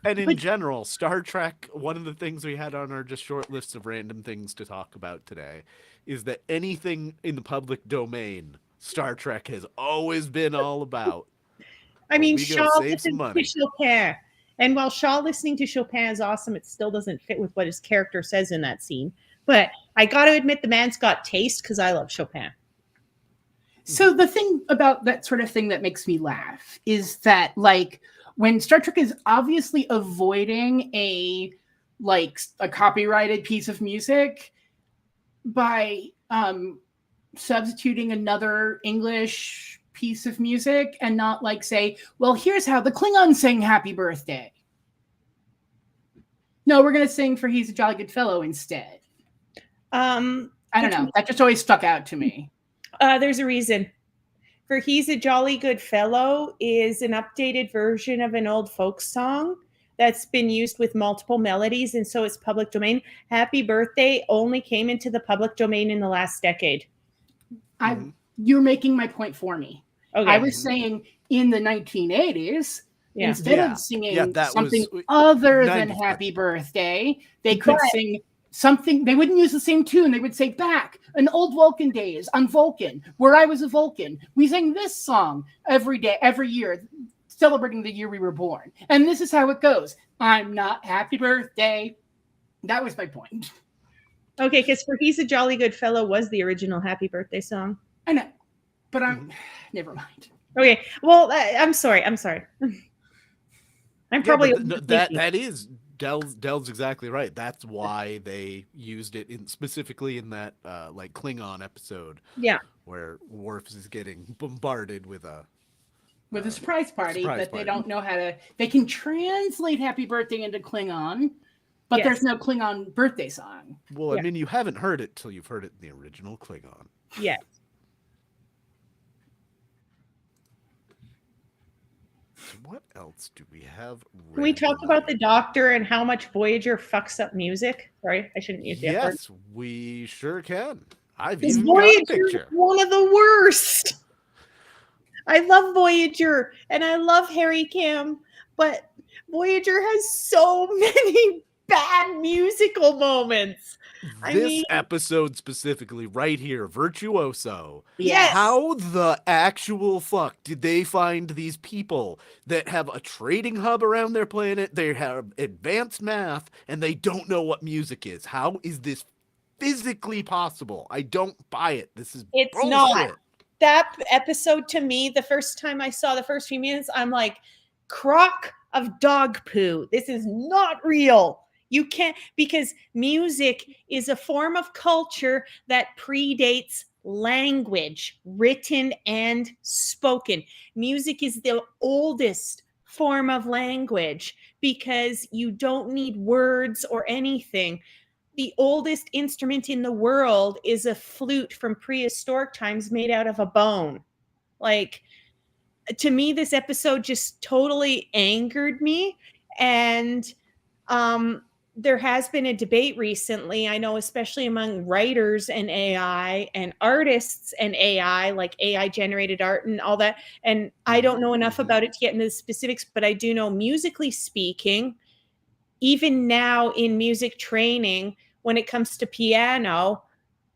And in general, Star Trek, one of the things we had on our just short list of random things to talk about today is that anything in the public domain, Star Trek has always been all about. I mean, Shaw listened to Chopin. And while Shaw listening to Chopin is awesome, it still doesn't fit with what his character says in that scene. But I got to admit, the man's got taste because I love Chopin. So the thing about that sort of thing that makes me laugh is that, like, when Star Trek is obviously avoiding a copyrighted piece of music by substituting another English piece of music and not like say, well, here's how the Klingons sing Happy Birthday. No, we're going to sing for He's a Jolly Good Fellow instead. I don't know. That just always stuck out to me. There's a reason. For He's a Jolly Good Fellow is an updated version of an old folk song that's been used with multiple melodies, and so it's public domain. Happy Birthday only came into the public domain in the last decade. You're making my point for me. Okay. I was saying in the 1980s, instead of singing something other than Happy Birthday, they could sing something. They wouldn't use the same tune. They would say, back in old Vulcan days on Vulcan, where I was a Vulcan, we sang this song every day, every year, celebrating the year we were born. And this is how it goes. I'm not Happy Birthday. That was my point. Okay, because for He's a Jolly Good Fellow was the original Happy Birthday song. I know, but I'm never mind. Okay, well, I'm sorry. I'm probably that is Dell's exactly right. That's why they used it specifically in that like Klingon episode. Yeah, where Worf is getting bombarded with a surprise party, but they don't know how to. They can translate Happy Birthday into Klingon, but there's no Klingon birthday song. Well, I mean, you haven't heard it till you've heard it in the original Klingon. Yes. What else do we have? Can we talk about the Doctor and how much Voyager fucks up music? Sorry, I shouldn't use the F word. Yes, we sure can. I've Because even got a Voyager picture. is one of the worst. I love Voyager and I love Harry Kim, but Voyager has so many bad musical moments. This episode specifically, right here, Virtuoso. Yes. How the actual fuck did they find these people that have a trading hub around their planet? They have advanced math, and they don't know what music is. How is this physically possible? I don't buy it. It's bullshit. Not. That episode, to me, the first time I saw the first few minutes, I'm like, crock of dog poo. This is not real. You can't, because music is a form of culture that predates language, written and spoken. Music is the oldest form of language because you don't need words or anything. The oldest instrument in the world is a flute from prehistoric times made out of a bone. Like, to me, this episode just totally angered me. And there has been a debate recently, I know, especially among writers and AI and artists and AI, like AI generated art and all that. And I don't know enough about it to get into the specifics, but I do know, musically speaking, even now in music training, when it comes to piano,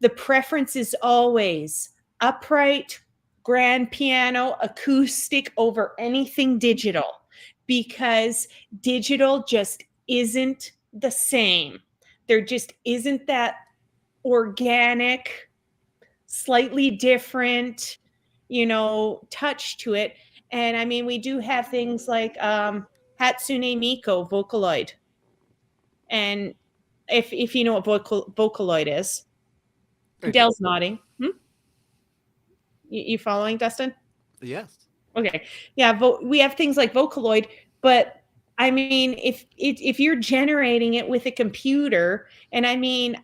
the preference is always upright, grand piano, acoustic over anything digital, because digital just isn't the same. There just isn't that organic, slightly different, touch to it. And I mean, we do have things like Hatsune Miku Vocaloid. And if you know what Vocaloid is, Dell's nodding. You following, Dustin? Yes. Okay. Yeah, we have things like Vocaloid, but I mean, if you're generating it with a computer, and I mean,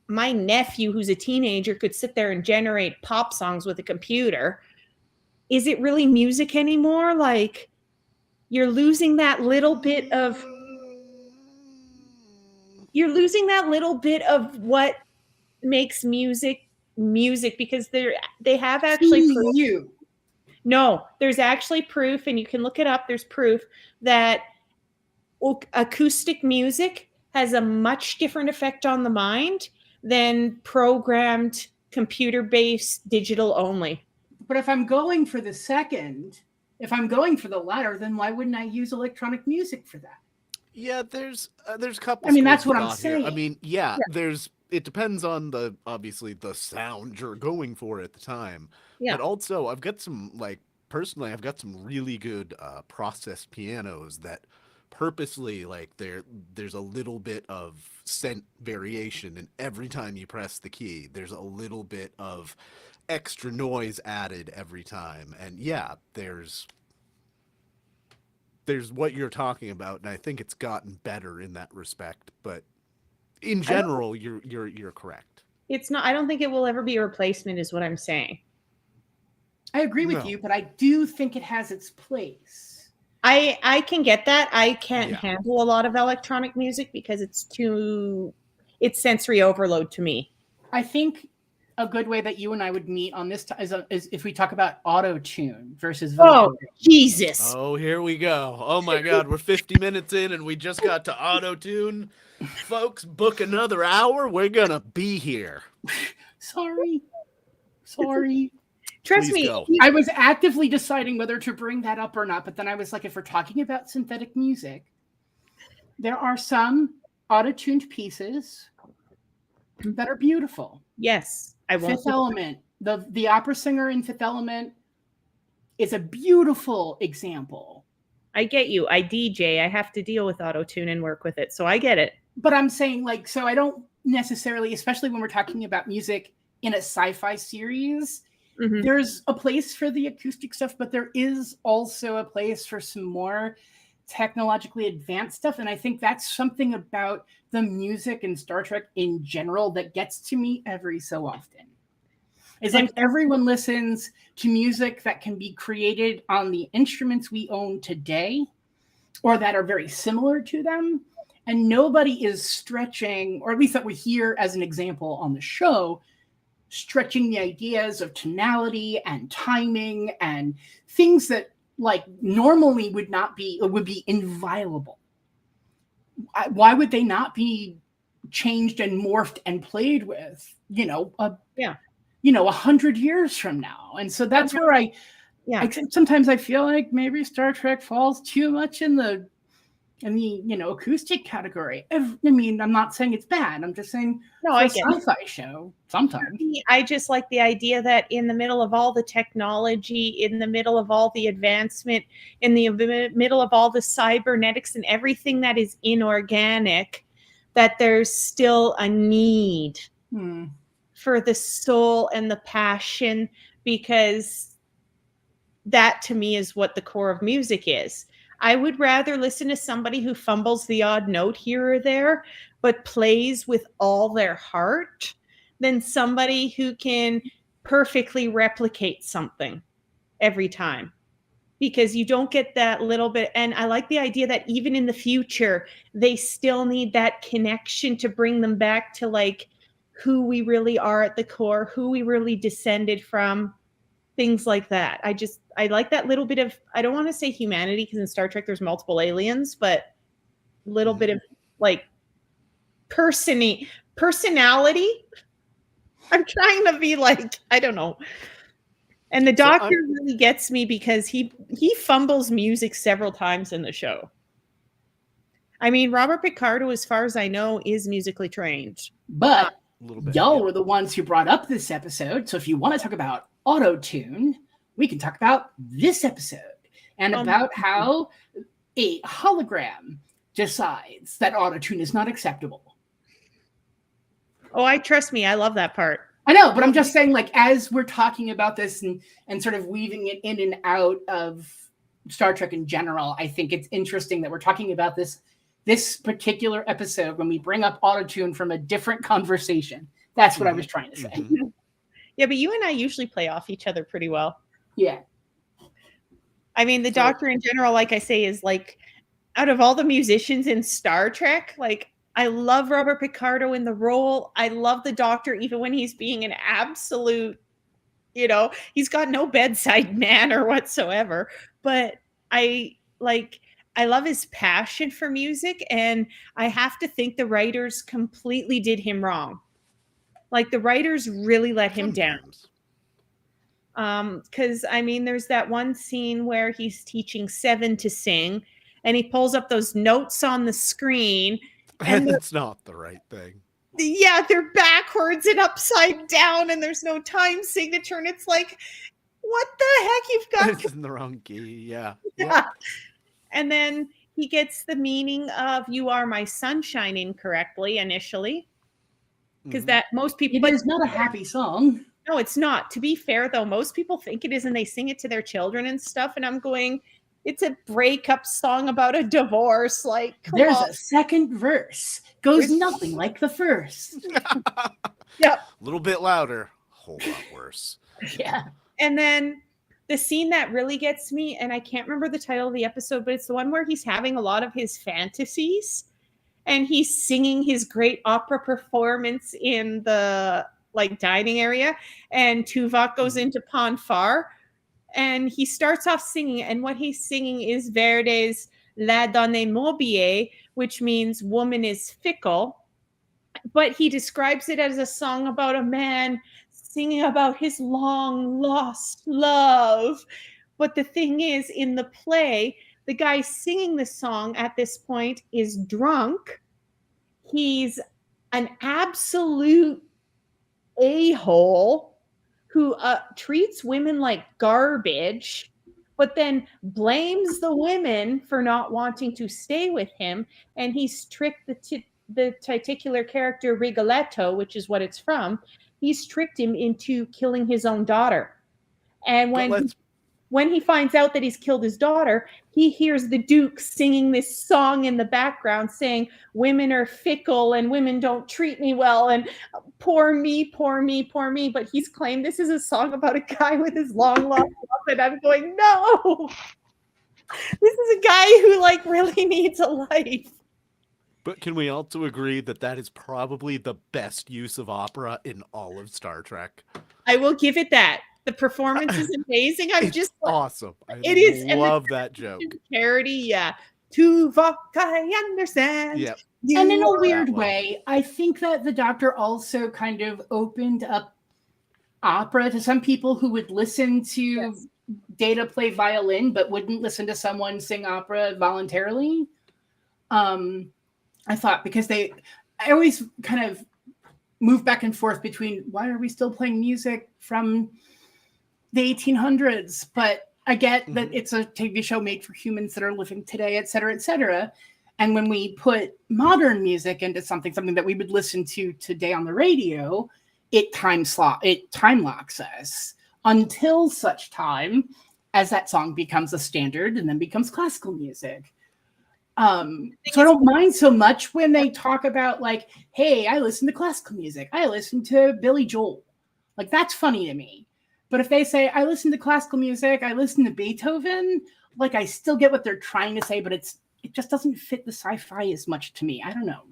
my nephew who's a teenager could sit there and generate pop songs with a computer. Is it really music anymore? Like, you're losing that little bit of what makes music because they have actually No, there's actually proof, and you can look it up. There's proof that acoustic music has a much different effect on the mind than programmed computer-based digital only. But if I'm going for the latter, then why wouldn't I use electronic music for that? Yeah, there's a couple. I mean, that's what I'm saying. Here. I mean, there's it depends on obviously the sound you're going for at the time. Yeah. But also I've got some personally I've got some really good processed pianos that purposely there's a little bit of scent variation, and every time you press the key there's a little bit of extra noise added every time. And yeah, there's what you're talking about, and I think it's gotten better in that respect, but in general you're correct. It's not, I don't think it will ever be a replacement is what I'm saying. I agree with No. you, but I do think it has its place. I can get that. I can't Yeah. handle a lot of electronic music because it's sensory overload to me. I think a good way that you and I would meet on this is if we talk about auto-tune versus vocal. Oh, Jesus. Oh, here we go. Oh my God, we're 50 minutes in and we just got to auto-tune. Folks, book another hour. We're gonna be here. Sorry. Trust Please me. go. I was actively deciding whether to bring that up or not, but then I was like, if we're talking about synthetic music, there are some auto-tuned pieces that are beautiful. Yes, I won't. Fifth Element, the opera singer in Fifth Element is a beautiful example. I get you. I DJ. I have to deal with auto-tune and work with it. So I get it. But I'm saying so I don't necessarily, especially when we're talking about music in a sci-fi series, Mhm. there's a place for the acoustic stuff, but there is also a place for some more technologically advanced stuff. And I think that's something about the music in Star Trek in general that gets to me every so often. It's like everyone listens to music that can be created on the instruments we own today or that are very similar to them. And nobody is stretching, or at least that we hear as an example on the show, stretching the ideas of tonality and timing and things that normally would be inviolable. Why would they not be changed and morphed and played with, 100 years from now? And so that's where sometimes I feel like maybe Star Trek falls too much in the acoustic category. I mean, I'm not saying it's bad. I'm just saying I a get sci-fi show sometimes. I just like the idea that in the middle of all the technology, in the middle of all the advancement, in the middle of all the cybernetics and everything that is inorganic, that there's still a need for the soul and the passion, because that to me is what the core of music is. I would rather listen to somebody who fumbles the odd note here or there, but plays with all their heart, than somebody who can perfectly replicate something every time. Because you don't get that little bit. And I like the idea that even in the future, they still need that connection to bring them back to who we really are at the core, who we really descended from, things like that. I like that little bit of, I don't want to say humanity, because in Star Trek there's multiple aliens, but a little bit of personality. I'm trying to be I don't know. And the Doctor really gets me because he fumbles music several times in the show. I mean, Robert Picardo, as far as I know, is musically trained. But Little bit, y'all yeah. were the ones who brought up this episode. So if you want to talk about auto-tune, we can talk about this episode and about how a hologram decides that auto-tune is not acceptable. Oh, trust me, I love that part. I know, but I'm just saying, as we're talking about this and sort of weaving it in and out of Star Trek in general, I think it's interesting that we're talking about this particular episode when we bring up auto-tune from a different conversation. That's what I was trying to say. Mhm. Yeah, but you and I usually play off each other pretty well. Yeah. I mean, the Doctor in general, like I say, is out of all the musicians in Star Trek, I love Robert Picardo in the role. I love the Doctor, even when he's being an absolute, he's got no bedside manner whatsoever. But I love his passion for music, and I have to think the writers completely did him wrong. The writers really let him down. Because I mean, there's that one scene where he's teaching Seven to sing, and he pulls up those notes on the screen, And it's not the right thing. yeah, they're backwards and upside down, and there's no time signature, and it's like, what the heck? You've got It's in the wrong key. Yeah. yeah. And then he gets the meaning of "You Are My Sunshine" incorrectly initially, because Mhm. that most people. It But is not a happy song. no, it's not. To be fair, though, most people think it is, and they sing it to their children and stuff. And I'm going, it's a breakup song about a divorce. Like, come There's on. a second verse. Goes There's- nothing like the first. Yeah. A little bit louder. Whole lot worse. Yeah. And then the scene that really gets me, and I can't remember the title of the episode, but it's the one where he's having a lot of his fantasies and he's singing his great opera performance in the like dining area. And Tuvok goes into Ponfar and he starts off singing. And what he's singing is Verdi's La Donne est mobile, which means woman is fickle. But he describes it as a song about a man singing about his long lost love. But the thing is, in the play, the guy singing the song at this point is drunk. He's an absolute a-hole who treats women like garbage, but then blames the women for not wanting to stay with him. And he's tricked the titular character Rigoletto, which is what it's from. He's tricked him into killing his own daughter. And when he finds out that he's killed his daughter, he hears the Duke singing this song in the background saying, women are fickle and women don't treat me well. And poor me, poor me, poor me. But he's claimed this is a song about a guy with his long lost love. And I'm going, no, this is a guy who like really needs a life. But can we also agree that that is probably the best use of opera in all of Star Trek? I will give it that. The performance is amazing. I'm It's just like, awesome. it is, and the love that joke. parody, yeah. Tuvok, I understand. Yeah. And in a are weird that one. way, I think that the Doctor also kind of opened up opera to some people who would listen to Yes. Data play violin but wouldn't listen to someone sing opera voluntarily. I thought because I always kind of move back and forth between why are we still playing music from the 1800s, but I get that it's a TV show made for humans that are living today, et cetera, et cetera. And when we put modern music into something that we would listen to today on the radio, it time locks us until such time as that song becomes a standard and then becomes classical music. So I don't mind so much when they talk about like, hey, I listen to classical music. I listen to Billy Joel. Like, that's funny to me. But if they say, I listen to classical music, I listen to Beethoven, like, I still get what they're trying to say, but it just doesn't fit the sci-fi as much to me. I don't know.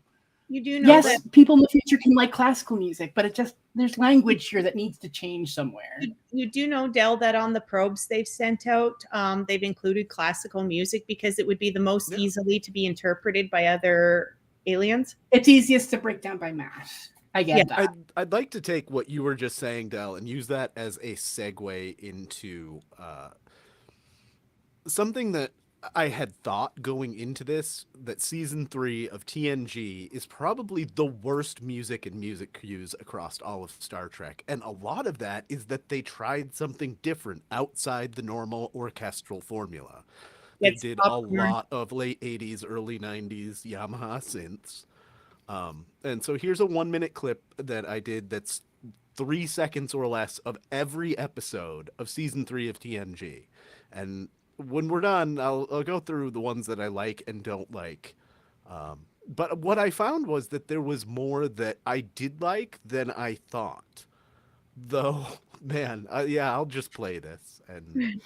You do know Yes, that people in the future can like classical music, but there's language here that needs to change somewhere. you do know, Del, that on the probes they've sent out, they've included classical music because it would be the most easily to be interpreted by other aliens. It's easiest to break down by math. I get that. I'd like to take what you were just saying, Del, and use that as a segue into something that I had thought going into this, that season 3 of TNG is probably the worst music and music cues across all of Star Trek. And a lot of that is that they tried something different outside the normal orchestral formula. They It's did popcorn. a lot of late 80s, early 90s Yamaha synths. And so here's a 1-minute clip that I did that's 3 seconds or less of every episode of season 3 of TNG. And when we're done, I'll go through the ones that I like and don't like. But what I found was that there was more that I did like than I thought. Though, man, yeah, I'll just play this. And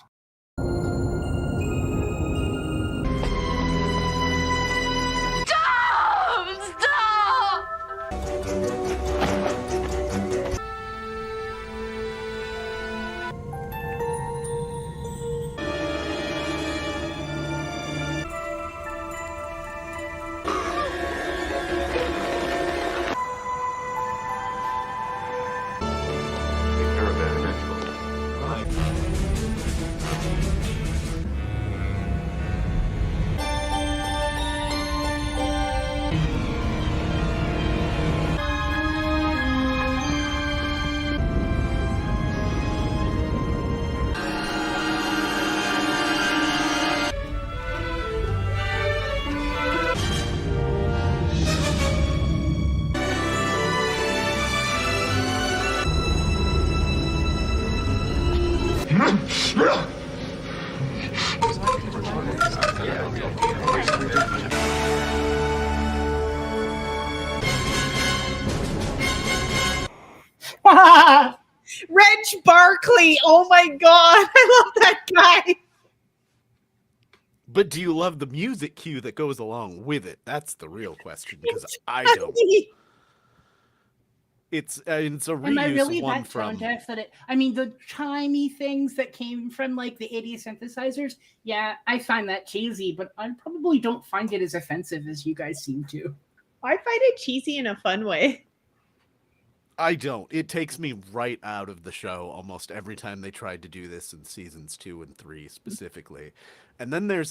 Reg Barkley. Oh my god, I love that guy. But do you love the music cue that goes along with it? That's the real question, because I don't. It's a reuse Am I really one that tone from. deaf that it? I mean, the chimey things that came from like the 80s synthesizers. Yeah, I find that cheesy, but I probably don't find it as offensive as you guys seem to. I find it cheesy in a fun way. I don't. It takes me right out of the show almost every time they tried to do this in seasons 2 and 3 specifically. And then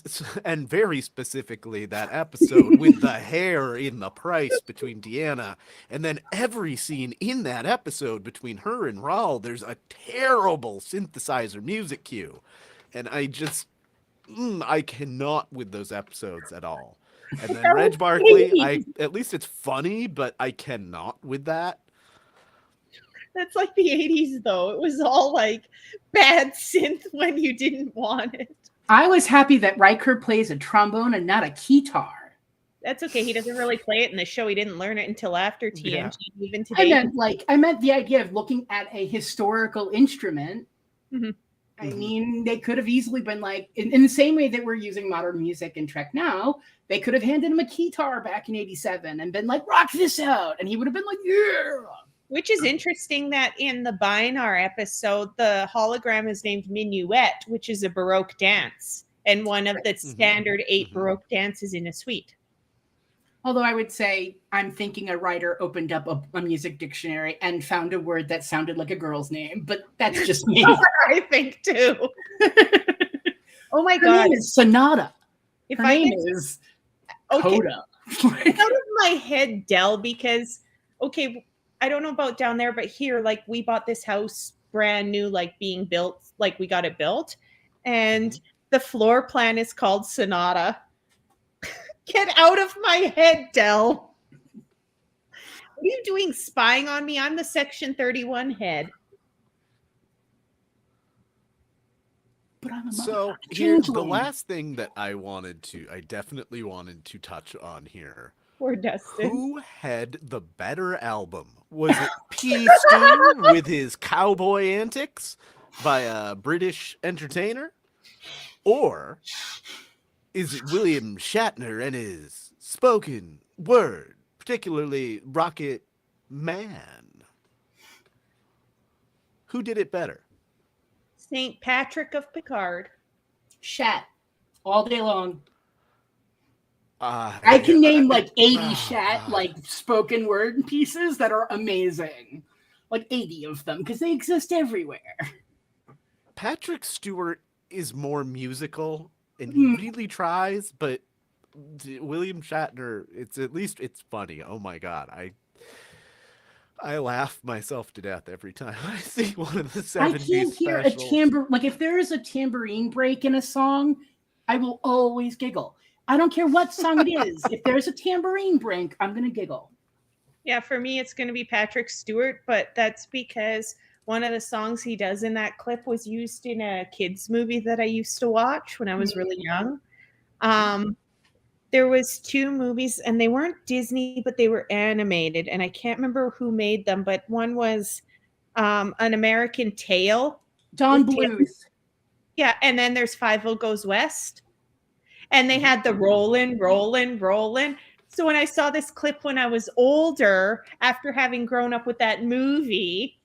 and very specifically, that episode with the hair in the price between Deanna. And then every scene in that episode between her and Raul, there's a terrible synthesizer music cue. And I just, I cannot with those episodes at all. And then Reg Barkley, at least it's funny, but I cannot with that. That's like the 80s, though. It was all like bad synth when you didn't want it. I was happy that Riker plays a trombone and not a keytar. That's okay. He doesn't really play it in the show. He didn't learn it until after TNG, Yeah. even today. I meant the idea of looking at a historical instrument. Mhm. I mean, they could have easily been like, in the same way that we're using modern music in Trek now, they could have handed him a keytar back in 87 and been like, rock this out. And he would have been like, yeah. Which is interesting that in the Bynarr episode, the hologram is named Minuet, which is a Baroque dance, and one of the standard 8 Baroque dances in a suite. Although I would say I'm thinking a writer opened up a music dictionary and found a word that sounded like a girl's name, but that's just me. I think too. Oh my Her god! name is Sonata. If Her I name could- is okay, Coda. out of my head, Dell, because okay, I don't know about down there, but here, like we bought this house brand new, like being built, like we got it built, and the floor plan is called Sonata. Get out of my head, Dell. What are you doing spying on me? I'm the Section 31 head. But I'm a So motherfucking here's the changeling. last thing that I definitely wanted to touch on here. Poor Dustin. Who had the better album? Was it P. Stu with his cowboy antics by a British entertainer? Or is it William Shatner and his spoken word, particularly Rocket Man? Who did it better? St. Patrick of Picard. Shat all day long. I can name like 80 Shat like spoken word pieces that are amazing. Like 80 of them because they exist everywhere. Patrick Stewart is more musical and he really tries, but William Shatner, it's funny. Oh my god, I laugh myself to death every time I see one of the 70s I can't hear a specials. tambourine. Like if there is a tambourine break in a song, I will always giggle. I don't care what song it is. If there's a tambourine break, I'm gonna giggle. Yeah, for me, it's going to be Patrick Stewart, but that's because one of the songs he does in that clip was used in a kids movie that I used to watch when I was really young. There was 2 movies, and they weren't Disney, but they were animated, and I can't remember who made them, but one was An American Tail. Don With Bluth. Yeah, and then there's Five-O Goes West. And they had the rollin', rollin', rollin'. So when I saw this clip when I was older, after having grown up with that movie,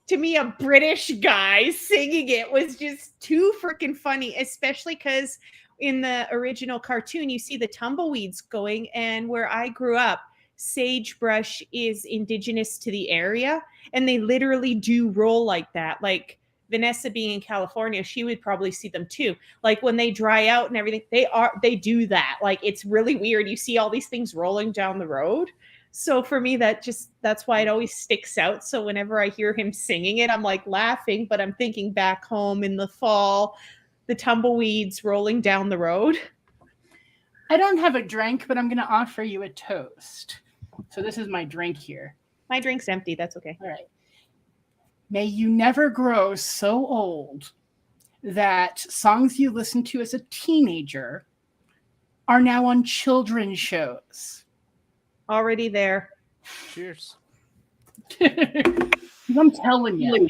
to me, a British guy singing it was just too freaking funny, especially because in the original cartoon, you see the tumbleweeds going. And where I grew up, sagebrush is indigenous to the area. And they literally do roll like that. Like Vanessa being in California, she would probably see them too. Like when they dry out and everything, they do that. Like it's really weird. You see all these things rolling down the road. So for me, that's why it always sticks out. So whenever I hear him singing it, I'm like laughing, but I'm thinking back home in the fall, the tumbleweeds rolling down the road. I don't have a drink, but I'm gonna offer you a toast. So this is my drink here. My drink's empty. That's okay. All right. May you never grow so old that songs you listened to as a teenager are now on children's shows. Already there. Cheers. I'm telling you.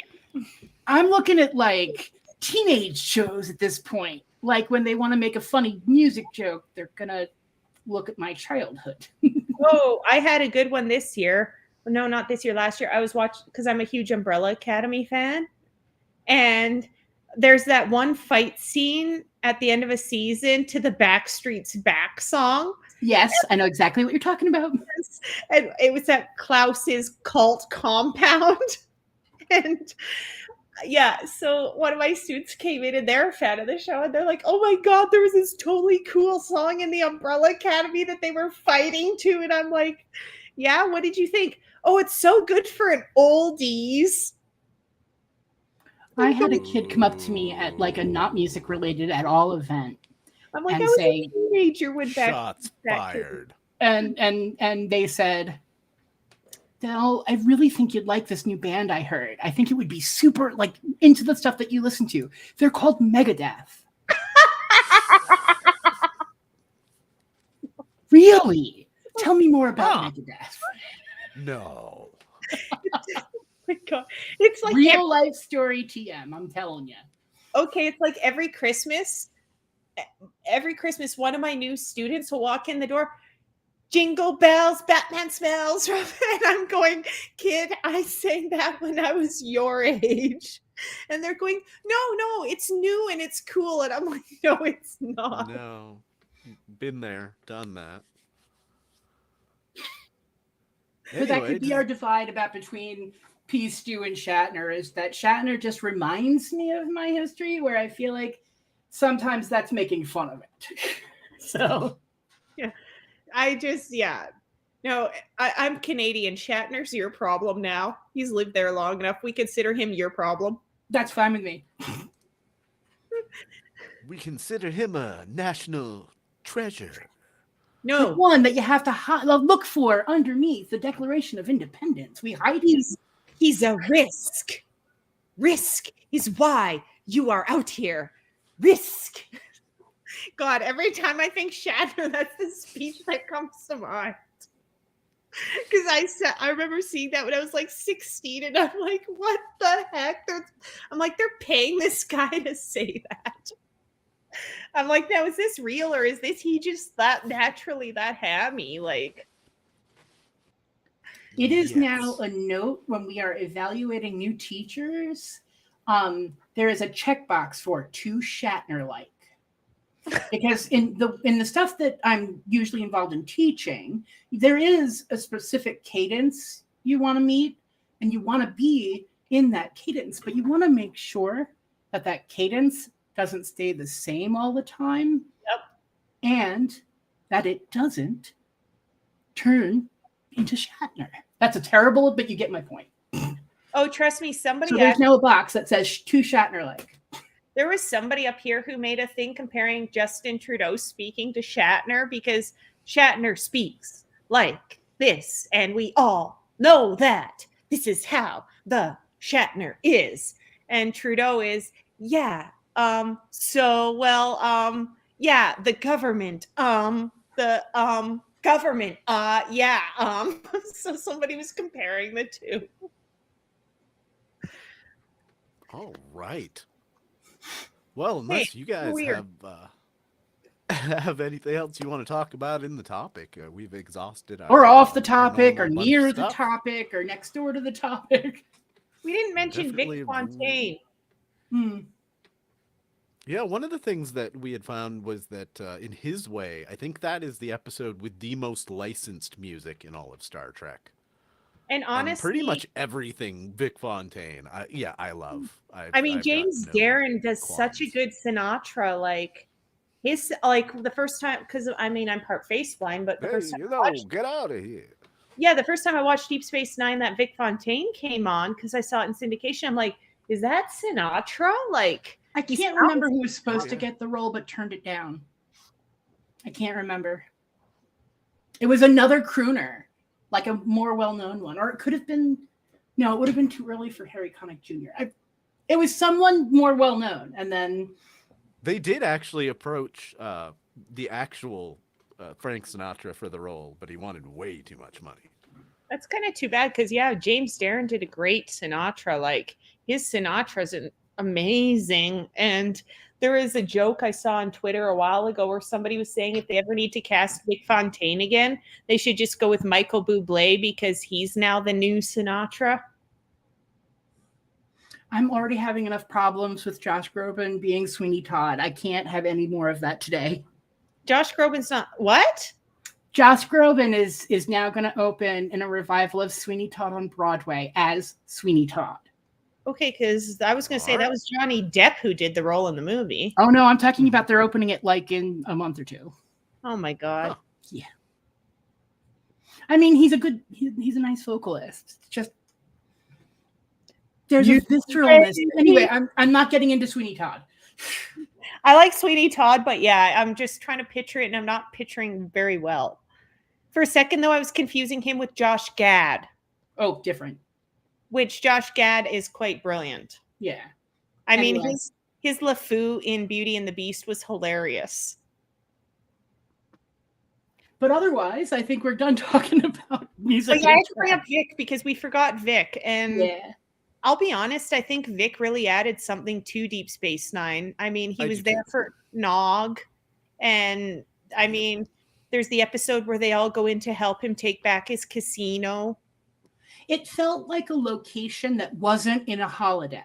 I'm looking at like teenage shows at this point. Like when they want to make a funny music joke, they're going to look at my childhood. Oh, I had a good one this year. No, not this year, last year. I was watching because I'm a huge Umbrella Academy fan. And there's that one fight scene at the end of a season to the Backstreet's Back song. Yes, I know exactly what you're talking about. And it was at Klaus's cult compound. And yeah, so one of my students came in and they're a fan of the show. And they're like, oh my God, there was this totally cool song in the Umbrella Academy that they were fighting to. And I'm like, yeah, what did you think? Oh, it's so good for an oldies. I had a kid come up to me at like a not music related at all event. I'm like, and I was say, a teenager when Shots that fired. and they said, Del, I really think you'd like this new band I heard. I think it would be super like into the stuff that you listen to. They're called Megadeth. Really? Tell me more about Megadeth. No. Oh my God. It's like Real life story TM, I'm telling you. okay, it's like every Christmas, one of my new students will walk in the door, jingle bells, Batman smells. And I'm going, kid, I sang that when I was your age. And they're going, no, it's new and it's cool. And I'm like, no, it's not. No. Been there, done that. But that could be our divide about between P. Stew and Shatner, is that Shatner just reminds me of my history, where I feel like sometimes that's making fun of it. So yeah, no, I'm Canadian. Shatner's your problem now. He's lived there long enough. We consider him your problem. that's fine with me. We consider him a national treasure. No, The one that you have to look for underneath the Declaration of Independence. We hide it. he's a risk. Risk is why you are out here. Risk. God, every time I think Shatner, that's the speech that comes to mind. Because I remember seeing that when I was like 16, and I'm like, what the heck? I'm like, they're paying this guy to say that. I'm like, now is this real, or is he just that naturally that hammy? Like, It is Yes. now a note when we are evaluating new teachers. There is a checkbox for too Shatner-like, because in the stuff that I'm usually involved in teaching, there is a specific cadence you want to meet, and you want to be in that cadence, but you want to make sure that cadence doesn't stay the same all the time. Yep. And that it doesn't turn into Shatner. That's a terrible, but you get my point. oh, trust me, somebody So there's no box that says too Shatner-like. there was somebody up here who made a thing comparing Justin Trudeau speaking to Shatner, because Shatner speaks like this, and we all know that this is how the Shatner is. And Trudeau is, yeah, the government, government, so somebody was comparing the two. All right. Well, unless you guys weird. have anything else you want to talk about in the topic, we've exhausted our Or off the topic, or normal bunch near of the stuff. topic, or next door to the topic. We didn't mention Definitely Vic Fontaine. Yeah, one of the things that we had found was that in his way, I think that is the episode with the most licensed music in all of Star Trek. And honestly, pretty much everything Vic Fontaine. I love. I mean, I've got James no Darren does such a qualms. good Sinatra. Like his, like the first time, because I mean, I'm part face blind, but the Hey, first time you I know, watched, get out of here. yeah, the first time I watched Deep Space Nine, that Vic Fontaine came on because I saw it in syndication. I'm like, is that Sinatra? Like, I he can't sounds- remember who was supposed to Yeah. get the role but turned it down. I can't remember. It was another crooner, like a more well-known one. Or it could have been, no, it would have been too early for Harry Connick Jr. It was someone more well known, and then They did actually approach the actual Frank Sinatra for the role, but he wanted way too much money. That's kind of too bad because yeah, James Darren did a great Sinatra. Like his Sinatra's amazing. And there is a joke I saw on Twitter a while ago where somebody was saying if they ever need to cast Vic Fontaine again, they should just go with Michael Bublé because he's now the new Sinatra. I'm already having enough problems with Josh Groban being Sweeney Todd. I can't have any more of that today. Josh Groban's not what? Josh Groban is now going to open in a revival of Sweeney Todd on Broadway as Sweeney Todd. Okay, because I was going to say that was Johnny Depp who did the role in the movie. Oh no, I'm talking about they're opening it like in a month or two. Oh my god. Huh. Yeah. I mean, he's a nice vocalist. It's just there's a visceralness. Anyway, I'm not getting into Sweeney Todd. I like Sweeney Todd, but yeah, I'm just trying to picture it and I'm not picturing very well. For a second, though, I was confusing him with Josh Gad, Oh, different. which Josh Gad is quite brilliant. Yeah. I mean, Anyway. his LeFou in Beauty and the Beast was hilarious. But otherwise, I think we're done talking about music. But yeah, I and had to bring track. up Vic because we forgot Vic. And Yeah. I'll be honest, I think Vic really added something to Deep Space Nine. I mean, he I was do there too. for Nog. And I mean, there's the episode where they all go in to help him take back his casino. It felt like a location that wasn't in a holodeck.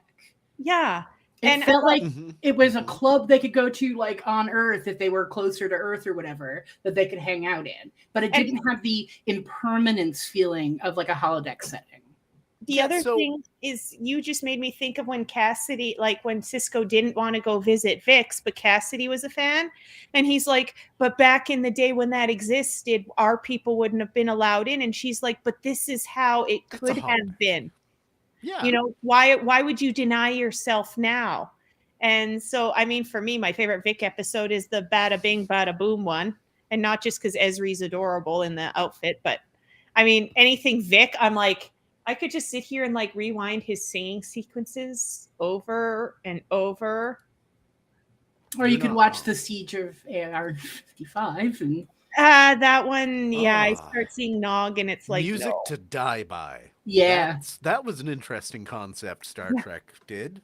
Yeah. It And felt like Mhm. it was a club they could go to, like on Earth, if they were closer to Earth or whatever, that they could hang out in. But it And- didn't have the impermanence feeling of like a holodeck setting. The Yeah, other so- thing is you just made me think of when Cassidy, like when Cisco didn't want to go visit Vix, but Cassidy was a fan. And he's like, but back in the day when that existed, our people wouldn't have been allowed in. And she's like, but this is how it It's a could holiday. have been. Yeah. You know, why would you deny yourself now? And so, I mean, for me, my favorite Vic episode is the Bada Bing Bada Boom one. And not just because Esri's adorable in the outfit, but I mean, anything Vic, I'm like, I could just sit here and like rewind his singing sequences over and over. Or you You're could not watch wrong. The Siege of AR-55 and That one, yeah, I Ah. start seeing Nog and it's like, Music no. to die by. yeah. That was an interesting concept Star Trek did.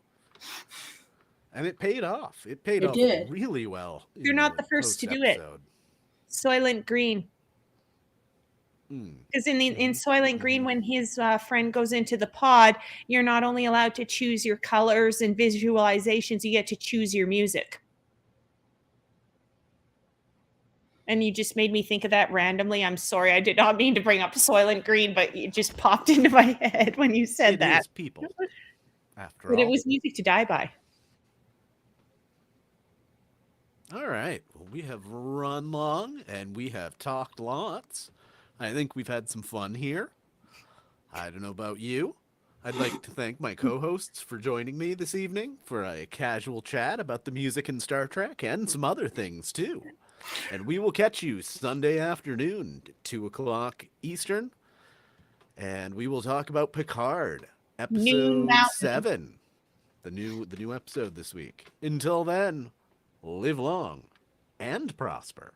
And it paid off. It paid It off did. really well. You're in not the first to do it. post-episode. Soylent Green. Mm. Because in Mhm. Soylent Green, when his friend goes into the pod, you're not only allowed to choose your colors and visualizations, you get to choose your music. And you just made me think of that randomly. I'm sorry, I did not mean to bring up Soylent Green, but it just popped into my head when you said It that. is people, after But all. it was music to die by. All right. Well, we have run long and we have talked lots. I think we've had some fun here. I don't know about you. I'd like to thank my co-hosts for joining me this evening for a casual chat about the music in Star Trek and some other things too. And we will catch you Sunday afternoon at 2 o'clock Eastern. And we will talk about Picard, episode Mountain. 7. The new episode this week. Until then, live long and prosper.